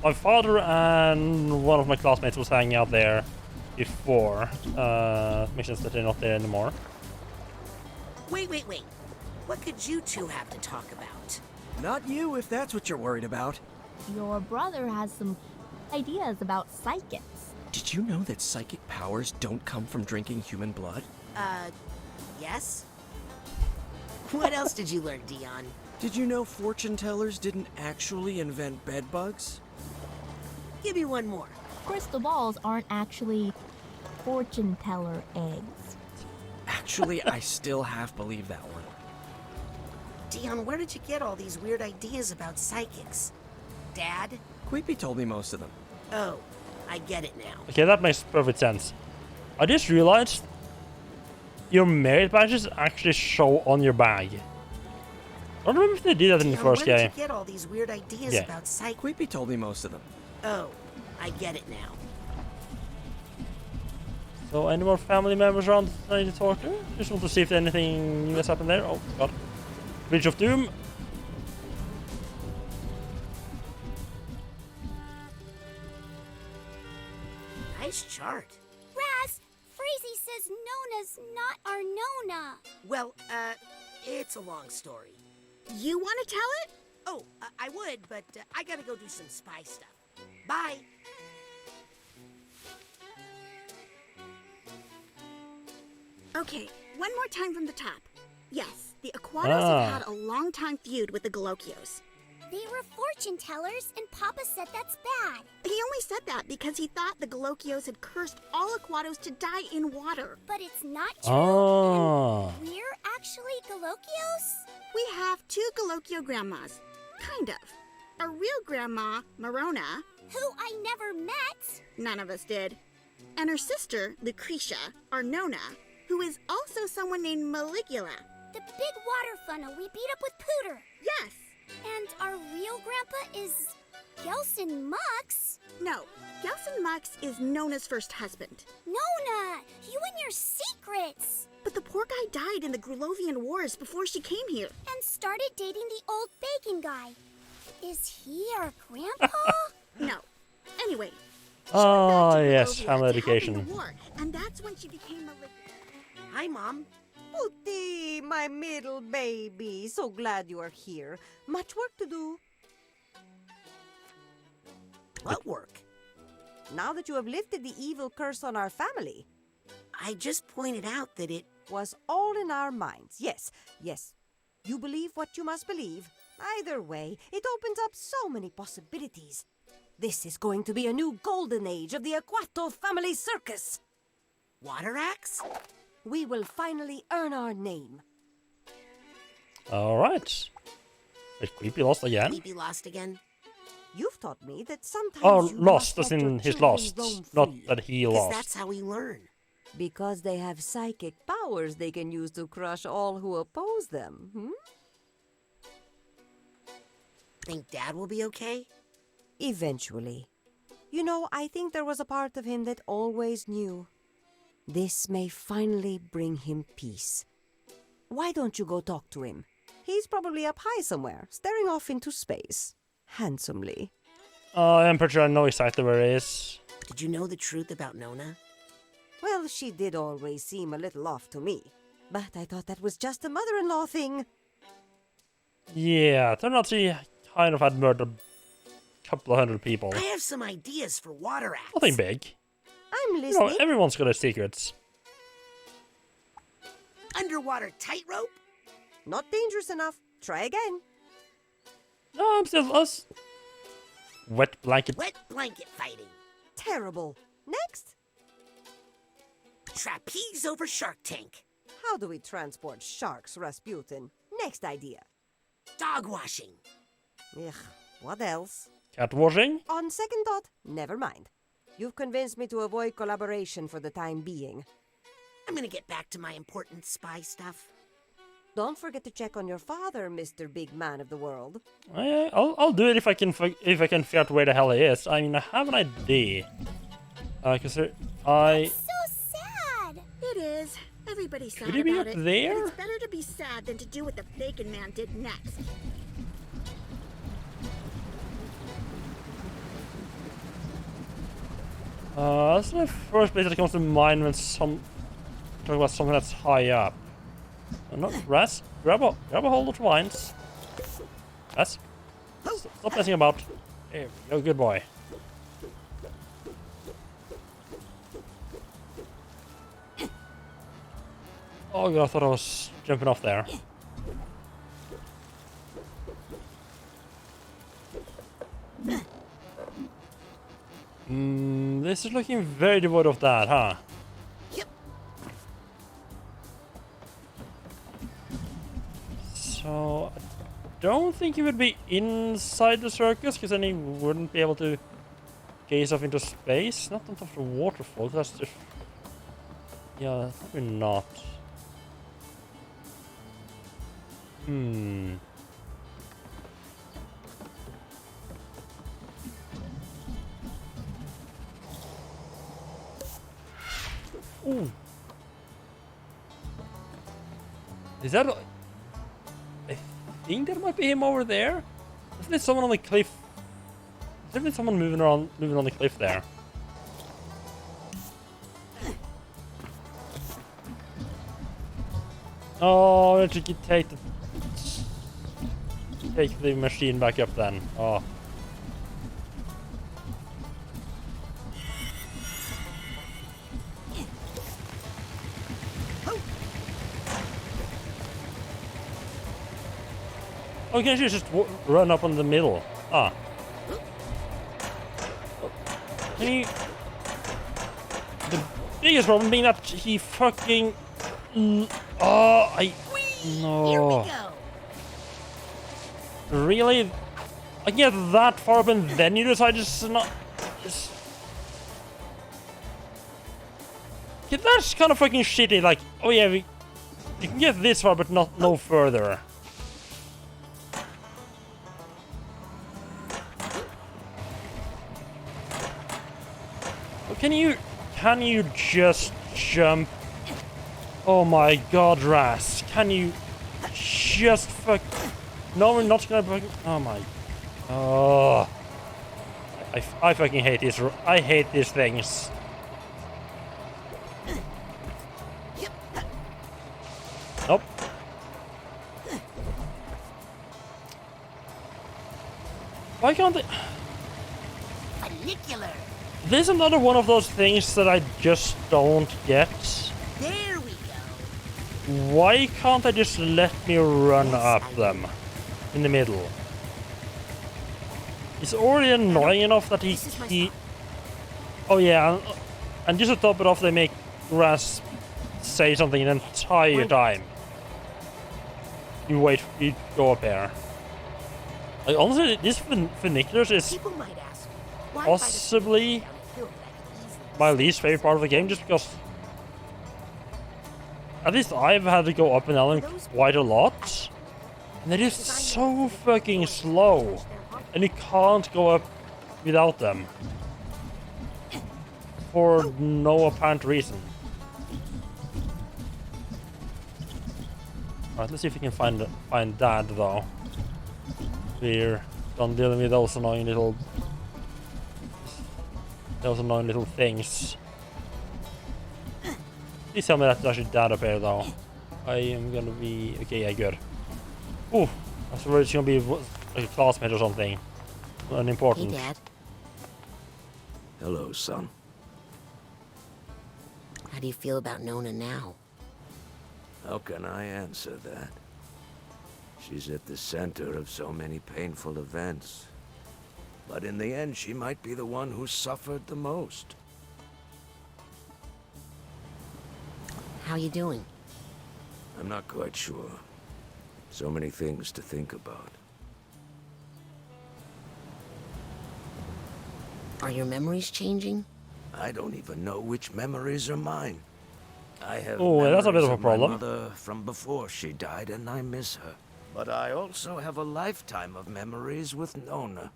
my father and one of my classmates was hanging out there before. Makes sense that they're not there anymore. Wait. What could you two have to talk about? Not you, if that's what you're worried about. Your brother has some ideas about psychics. Did you know that psychic powers don't come from drinking human blood? Yes? What else did you learn, Dion? Did you know fortune tellers didn't actually invent bed bugs? Give me one more. Crystal balls aren't actually fortune teller eggs. Actually, I still half believe that one. Dion, where did you get all these weird ideas about psychics? Dad? Queepy told me most of them. Oh, I get it now. Okay, that makes perfect sense. I just realized your merit badges actually show on your bag. I don't remember if they did that in the first where game. did you get all these weird ideas about psychics? Queepy told me most of them. Oh, I get it now. So, any more family members around that I need to talk to? Just want to see if anything new has happened there. Oh, God. Bridge of Doom. Nice chart. Raz, Freezy says Nona's not our Nona. Well, it's a long story. You want to tell it? Oh, I would, but I gotta go do some spy stuff. Bye. Okay, one more time from the top. Yes, the Aquatos have had a long-time feud with the Galocios. They were fortune tellers, and Papa said that's bad. He only said that because he thought the Galocios had cursed all Aquatos to die in water. But it's not true. Oh. And we're actually Galocios? We have two Galocchio grandmas. Kind of. A real grandma, Marona. Who I never met. None of us did. And her sister, Lucretia, our Nona, who is also someone named Maligula. The big water funnel we beat up with Pooter. Yes. And our real grandpa is Gelson Mux. No, Gelson Mux is Nona's first husband. Nona, you and your secrets. But the poor guy died in the Grulovian Wars before she came here. And started dating the old bacon guy. Is he our grandpa? No. Anyway. Oh, yes, family education. And that's when she became Maligula. Hi, Mom. Putty, my middle baby. So glad you are here. Much work to do. What work? Now that you have lifted the evil curse on our family. I just pointed out that it was all in our minds. Yes, yes. You believe what you must believe. Either way, it opens up so many possibilities. This is going to be a new golden age of the Aquato family circus. Water axe? We will finally earn our name. Alright. Is Creepy lost again? Creepy lost again? You've taught me that sometimes Oh, you lost must as let your in he's children lost. roam Not free. that he Because lost. that's how we learn. Because they have psychic powers they can use to crush all who oppose them, Think Dad will be okay? Eventually. You know, I think there was a part of him that always knew. This may finally bring him peace. Why don't you go talk to him? He's probably up high somewhere, staring off into space. Handsomely. I'm pretty sure I know exactly where it is. Did you know the truth about Nona? Well, she did always seem a little off to me. But I thought that was just a mother-in-law thing. Yeah, turned out she kind of had murdered a couple of hundred people. I have some ideas for water axe. Nothing big. I'm You listening. know, everyone's got their secrets. Underwater tightrope? Not dangerous enough. Try again. No, I'm still us. Wet blanket. Wet blanket fighting. Terrible. Next. Trapeze over shark tank. How do we transport sharks, Rasputin? Next idea. Dog washing. Ugh, what else? Cat washing? On second thought, never mind. You've convinced me to avoid collaboration for the time being. I'm gonna get back to my important spy stuff. Don't forget to check on your father, Mr. Big Man of the World. I'll do it if I can figure out where the hell he is. I mean, I have an idea. Cause I. So sad. It is. Everybody's sad Could he be about up it. there? But it's better to be sad than to do what the Bacon Man did next. That's the first place that comes to mind when talking about something that's high up. Not Raz, grab a hold of vines. Raz, stop messing about. There we go, good boy. Oh god, I thought I was jumping off there. This is looking very devoid of that, huh? Yep. So, I don't think he would be inside the circus, because then he wouldn't be able to gaze off into space. Not on top of the waterfall, that's just... Yeah, probably not. Ooh. Is that... I think that might be him over there. Isn't there someone on the cliff? Is there someone moving on the cliff there? Oh, I should take the machine back up then. Oh. Oh, can you just run up on the middle? Ah. Can you... The biggest problem being that he fucking... Oh, I... No. Here we go. Really? I can get that far up and then you decide just not... Just... Yeah, that's kind of fucking shitty, like... Oh yeah, you can get this far but not no further. Can you just jump? Oh my god, Ras. Can you just fuck... No, we're not gonna fucking... Oh my... Oh... I fucking hate these... I hate these things. Why can't they? Funicular. This is another one of those things that I just don't get. There we go. Why can't I just let me run up them in the middle? It's already annoying enough that he... Oh yeah, and just to top it off, they make Raz say something the entire time. You wait, you go up there. Like, honestly, this funiculars is possibly my least favorite part of the game, just because at least I've had to go up and down quite a lot, and they're just so fucking slow, and you can't go up without them for no apparent reason. Alright, let's see if we can find Dad though. We're done dealing with those annoying little things. Please tell me that's actually Dad up here though. I am gonna be okay. Yeah, good. Ooh, I was worried it's gonna be like a classmate or something unimportant. Hey, Dad. Hello, son. How do you feel about Nona now? How can I answer that? She's at the center of so many painful events. But in the end, she might be the one who suffered the most. How you doing? I'm not quite sure. So many things to think about. Are your memories changing? I don't even know which memories are mine. I have that's a bit of a memories problem. my mother from before she died, and I miss her. But I also have a lifetime of memories with Nona.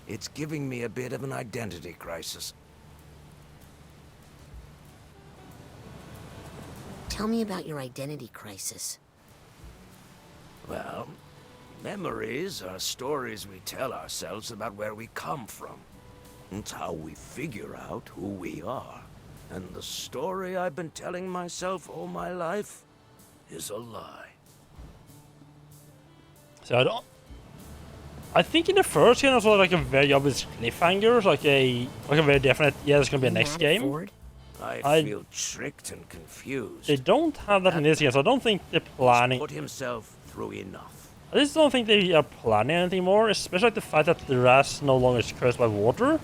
It's giving me a bit of an identity crisis. Tell me about your identity crisis. Well, memories are stories we tell ourselves about where we come from. It's how we figure out who we are. And the story I've been telling myself all my life is a lie. So I think in the first game it was like a very obvious cliffhanger, like a very definite. Yeah, there's gonna be a next game. I feel tricked and confused. They don't have that in this game, so I don't think they're planning. Put himself through enough. I just don't think they are planning anything more, especially like the fact that the Raz no longer is cursed by water.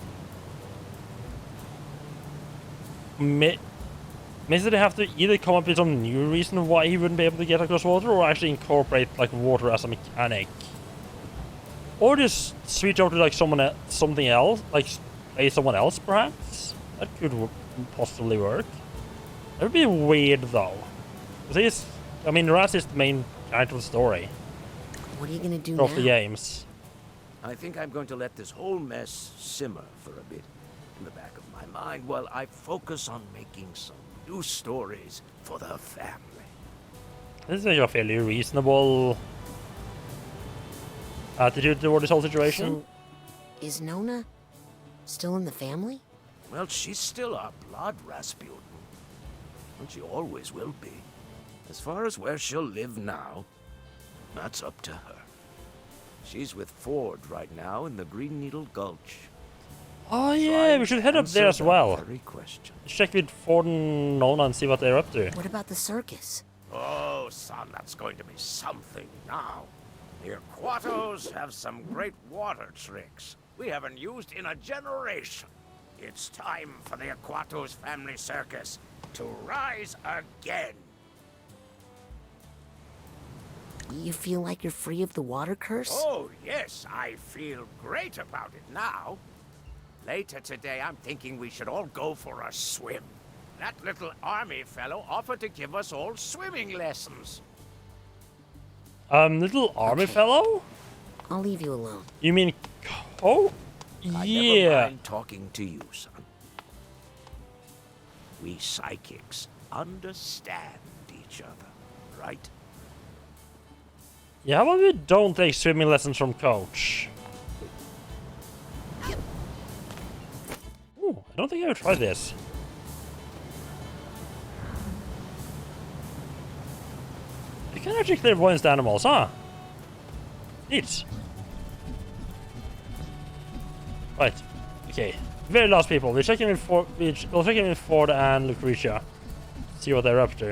Means that they have to either come up with some new reason why he wouldn't be able to get across water, or actually incorporate like water as a mechanic, or just switch over to like something else, like play someone else perhaps. That could possibly work. That would be weird though. I mean, Raz is the main character of the story. What are you gonna do of now? the games. I think I'm going to let this whole mess simmer for a bit in the back of my mind while I focus on making some new stories for the family. This is like a fairly reasonable attitude toward this whole situation. So, is Nona still in the family? Well, she's still our blood, Rasputin. And she always will be. As far as where she'll live now, that's up to her. She's with Ford right now in the Green Needle Gulch. Oh yeah, we should head up there as well. Very question. Check with Ford and Nona and see what they're up to. What about the circus? Oh, son, that's going to be something now. The Aquatos have some great water tricks we haven't used in a generation. It's time for the Aquatos family circus to rise again. You feel like you're free of the water curse? Oh, yes, I feel great about it now. Later today, I'm thinking we should all go for a swim. That little army fellow offered to give us all swimming lessons. Little army fellow? I'll leave you alone. You mean... Oh? I Yeah. never mind talking to you, son. We psychics understand each other, right? Yeah, how about we don't take swimming lessons from Coach? Ooh, I don't think I would try this. You can actually clairvoyance the animals, huh? Neat. Right. Okay. Very last people. We're checking in for we'll check in with Ford and Lucretia. See what they're up to.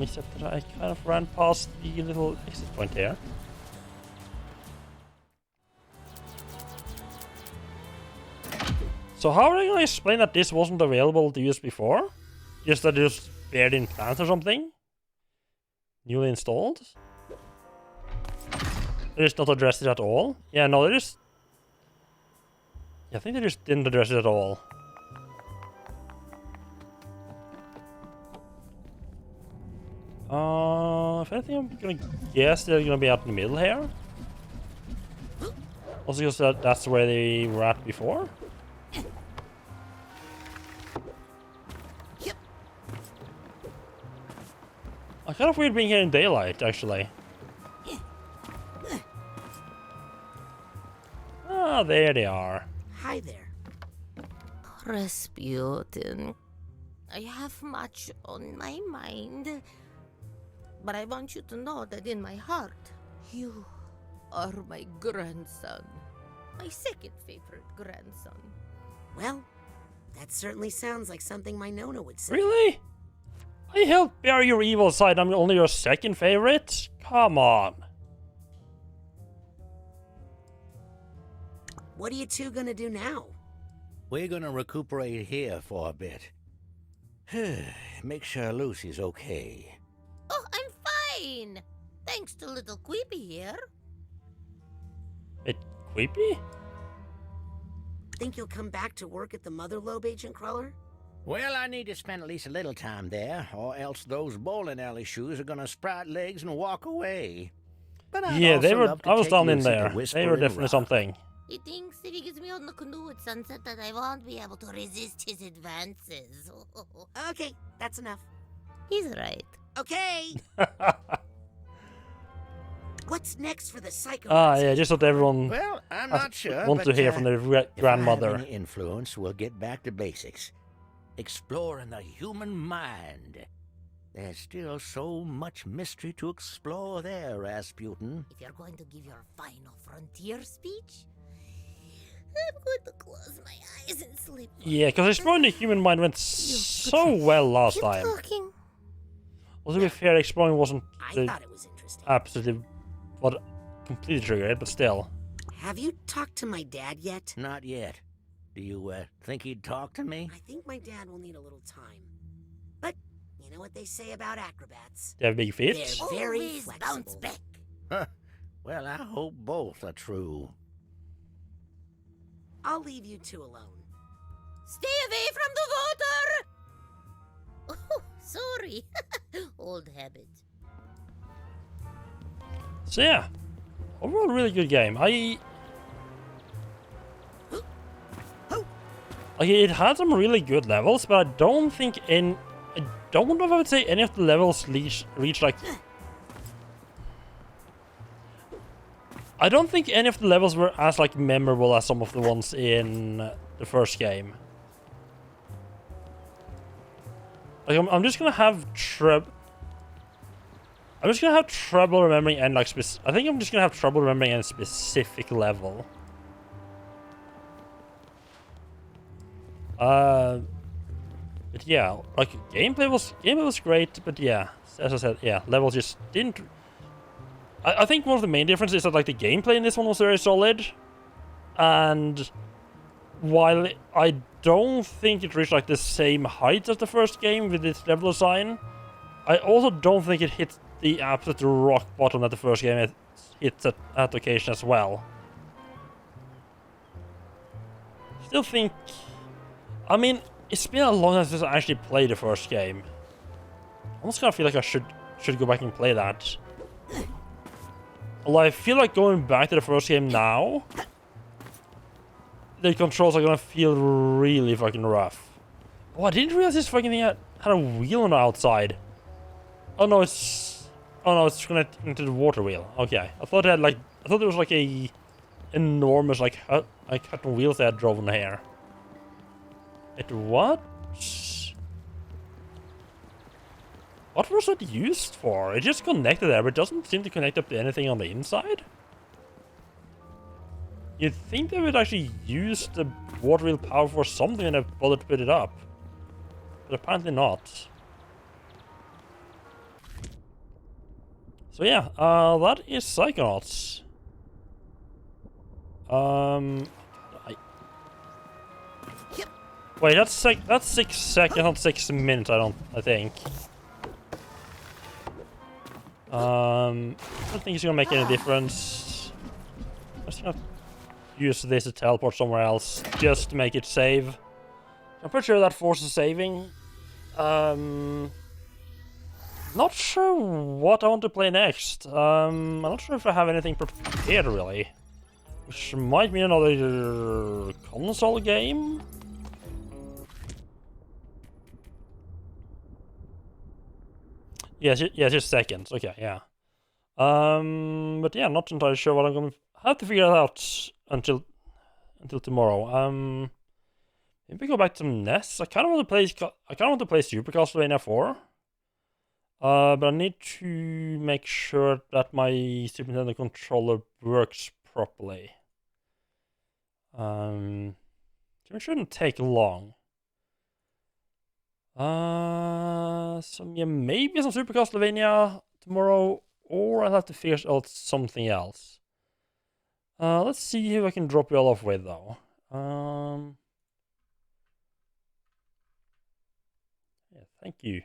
Except that I kind of ran past the little exit point here. So how are they gonna explain that this wasn't available to use before? Just that it just buried in plans or something? Newly installed? They just not addressed it at all? Yeah, no, they just... Yeah, I think they just didn't address it at all. If anything, I'm gonna guess they're gonna be out in the middle here. Also because that's where they were at before. Kind of weird being here in daylight, actually. Ah, there they are. Hi there. Rasputin, I have much on my mind. But I want you to know that in my heart, you are my grandson. My second favorite grandson. Well, that certainly sounds like something my Nona would say. Really? I helped bear your evil side. I'm only your second favorite? Come on. What are you two gonna do now? We're gonna recuperate here for a bit. Make sure Lucy's okay. Oh, I'm fine. Thanks to little Queepy here. Bit Queepy? Think you'll come back to work at the Mother Lobe, Agent Cruller? Well, I need to spend at least a little time there, or else those bowling alley shoes are gonna sprout legs and walk away. But yeah, they were. I was down in there. They were definitely something. He thinks if he gets me on the canoe at sunset that I won't be able to resist his advances. Okay, that's enough. He's right. Okay. What's next for the Psychonauts? Ah, yeah, just so that everyone well, I'm not sure, want to hear from their grandmother. If I have any influence, we'll get back to basics. Exploring the human mind. There's still so much mystery to explore there, Rasputin. If you're going to give your final frontier speech, I'm going to close my eyes and sleep. Yeah, because exploring the human mind went so well last time. Talking. Also, to be fair, exploring wasn't I thought it was interesting. absolutely what completely triggered it, but still. Have you talked to my dad yet? Not yet. Do you think he'd talk to me? I think my dad will need a little time. But you know what they say about acrobats? They have big feet? They're very Always flexible. bounce back. Huh. Well, I hope both are true. I'll leave you two alone. Stay away from the water! Oh, sorry. Old habit. So yeah, overall really good game. It had some really good levels, but I don't think I don't know if I would say any of the levels reach like... I don't think any of the levels were as like memorable as some of the ones in the first game. Like I'm just gonna have trouble. I'm just gonna have trouble remembering and like I think I'm just gonna have trouble remembering any specific level. But yeah, like gameplay was great, but yeah, as I said, yeah, levels just didn't. I think one of the main differences is that like the gameplay in this one was very solid, and while I don't think it reached like the same height as the first game with its level design, I also don't think it hit the absolute rock bottom that the first game hits at occasion as well. Still think, I mean, it's been a long time since I actually played the first game. I almost kind of feel like I should go back and play that. Although I feel like going back to the first game now, the controls are gonna feel really fucking rough. Oh, I didn't realize this fucking thing had a wheel on the outside. Oh no, it's connected into the water wheel. Okay, I thought there was like a enormous like hut on wheels that drove on here. It what? What was it used for? It just connected there, but it doesn't seem to connect up to anything on the inside. You'd think they would actually use the water wheel power for something and have bothered to put it up. But apparently not. So yeah, that is Psychonauts. Wait, that's 6 seconds, not 6 minutes. I think. I don't think it's gonna make any difference. I'm just gonna use this to teleport somewhere else, just to make it save. I'm pretty sure that forces saving. Not sure what I want to play next. I'm not sure if I have anything prepared really. Which might mean another console game? Yes, just seconds. Okay, yeah. But yeah, not entirely sure what I'm gonna have to figure it out until tomorrow. Maybe go back to NES. I kind of want to play Super Castlevania 4. But I need to make sure that my Super Nintendo controller works properly. So it shouldn't take long. So yeah, maybe some Super Castlevania tomorrow, or I'll have to figure out something else. Let's see who I can drop you all off with, though. Yeah, thank you,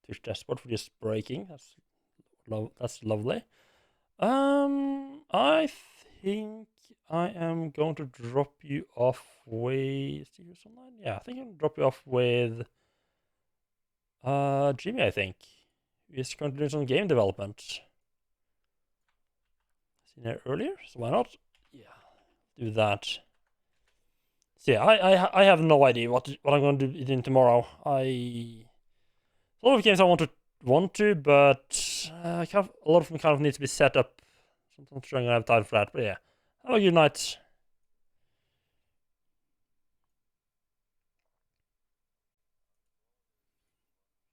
Twitch Dashboard, for just breaking. That's lovely. I think I am going to drop you off with Serious Online. Yeah, I think I'm gonna drop you off with Jimmy, I think. He's going to do some game development. Seen it earlier, so why not? Yeah, do that. So yeah, I have no idea what I'm going to be doing tomorrow. A lot of games I want to, but a lot of them kind of need to be set up. So I'm not sure I'm gonna have time for that. But yeah, have a good night.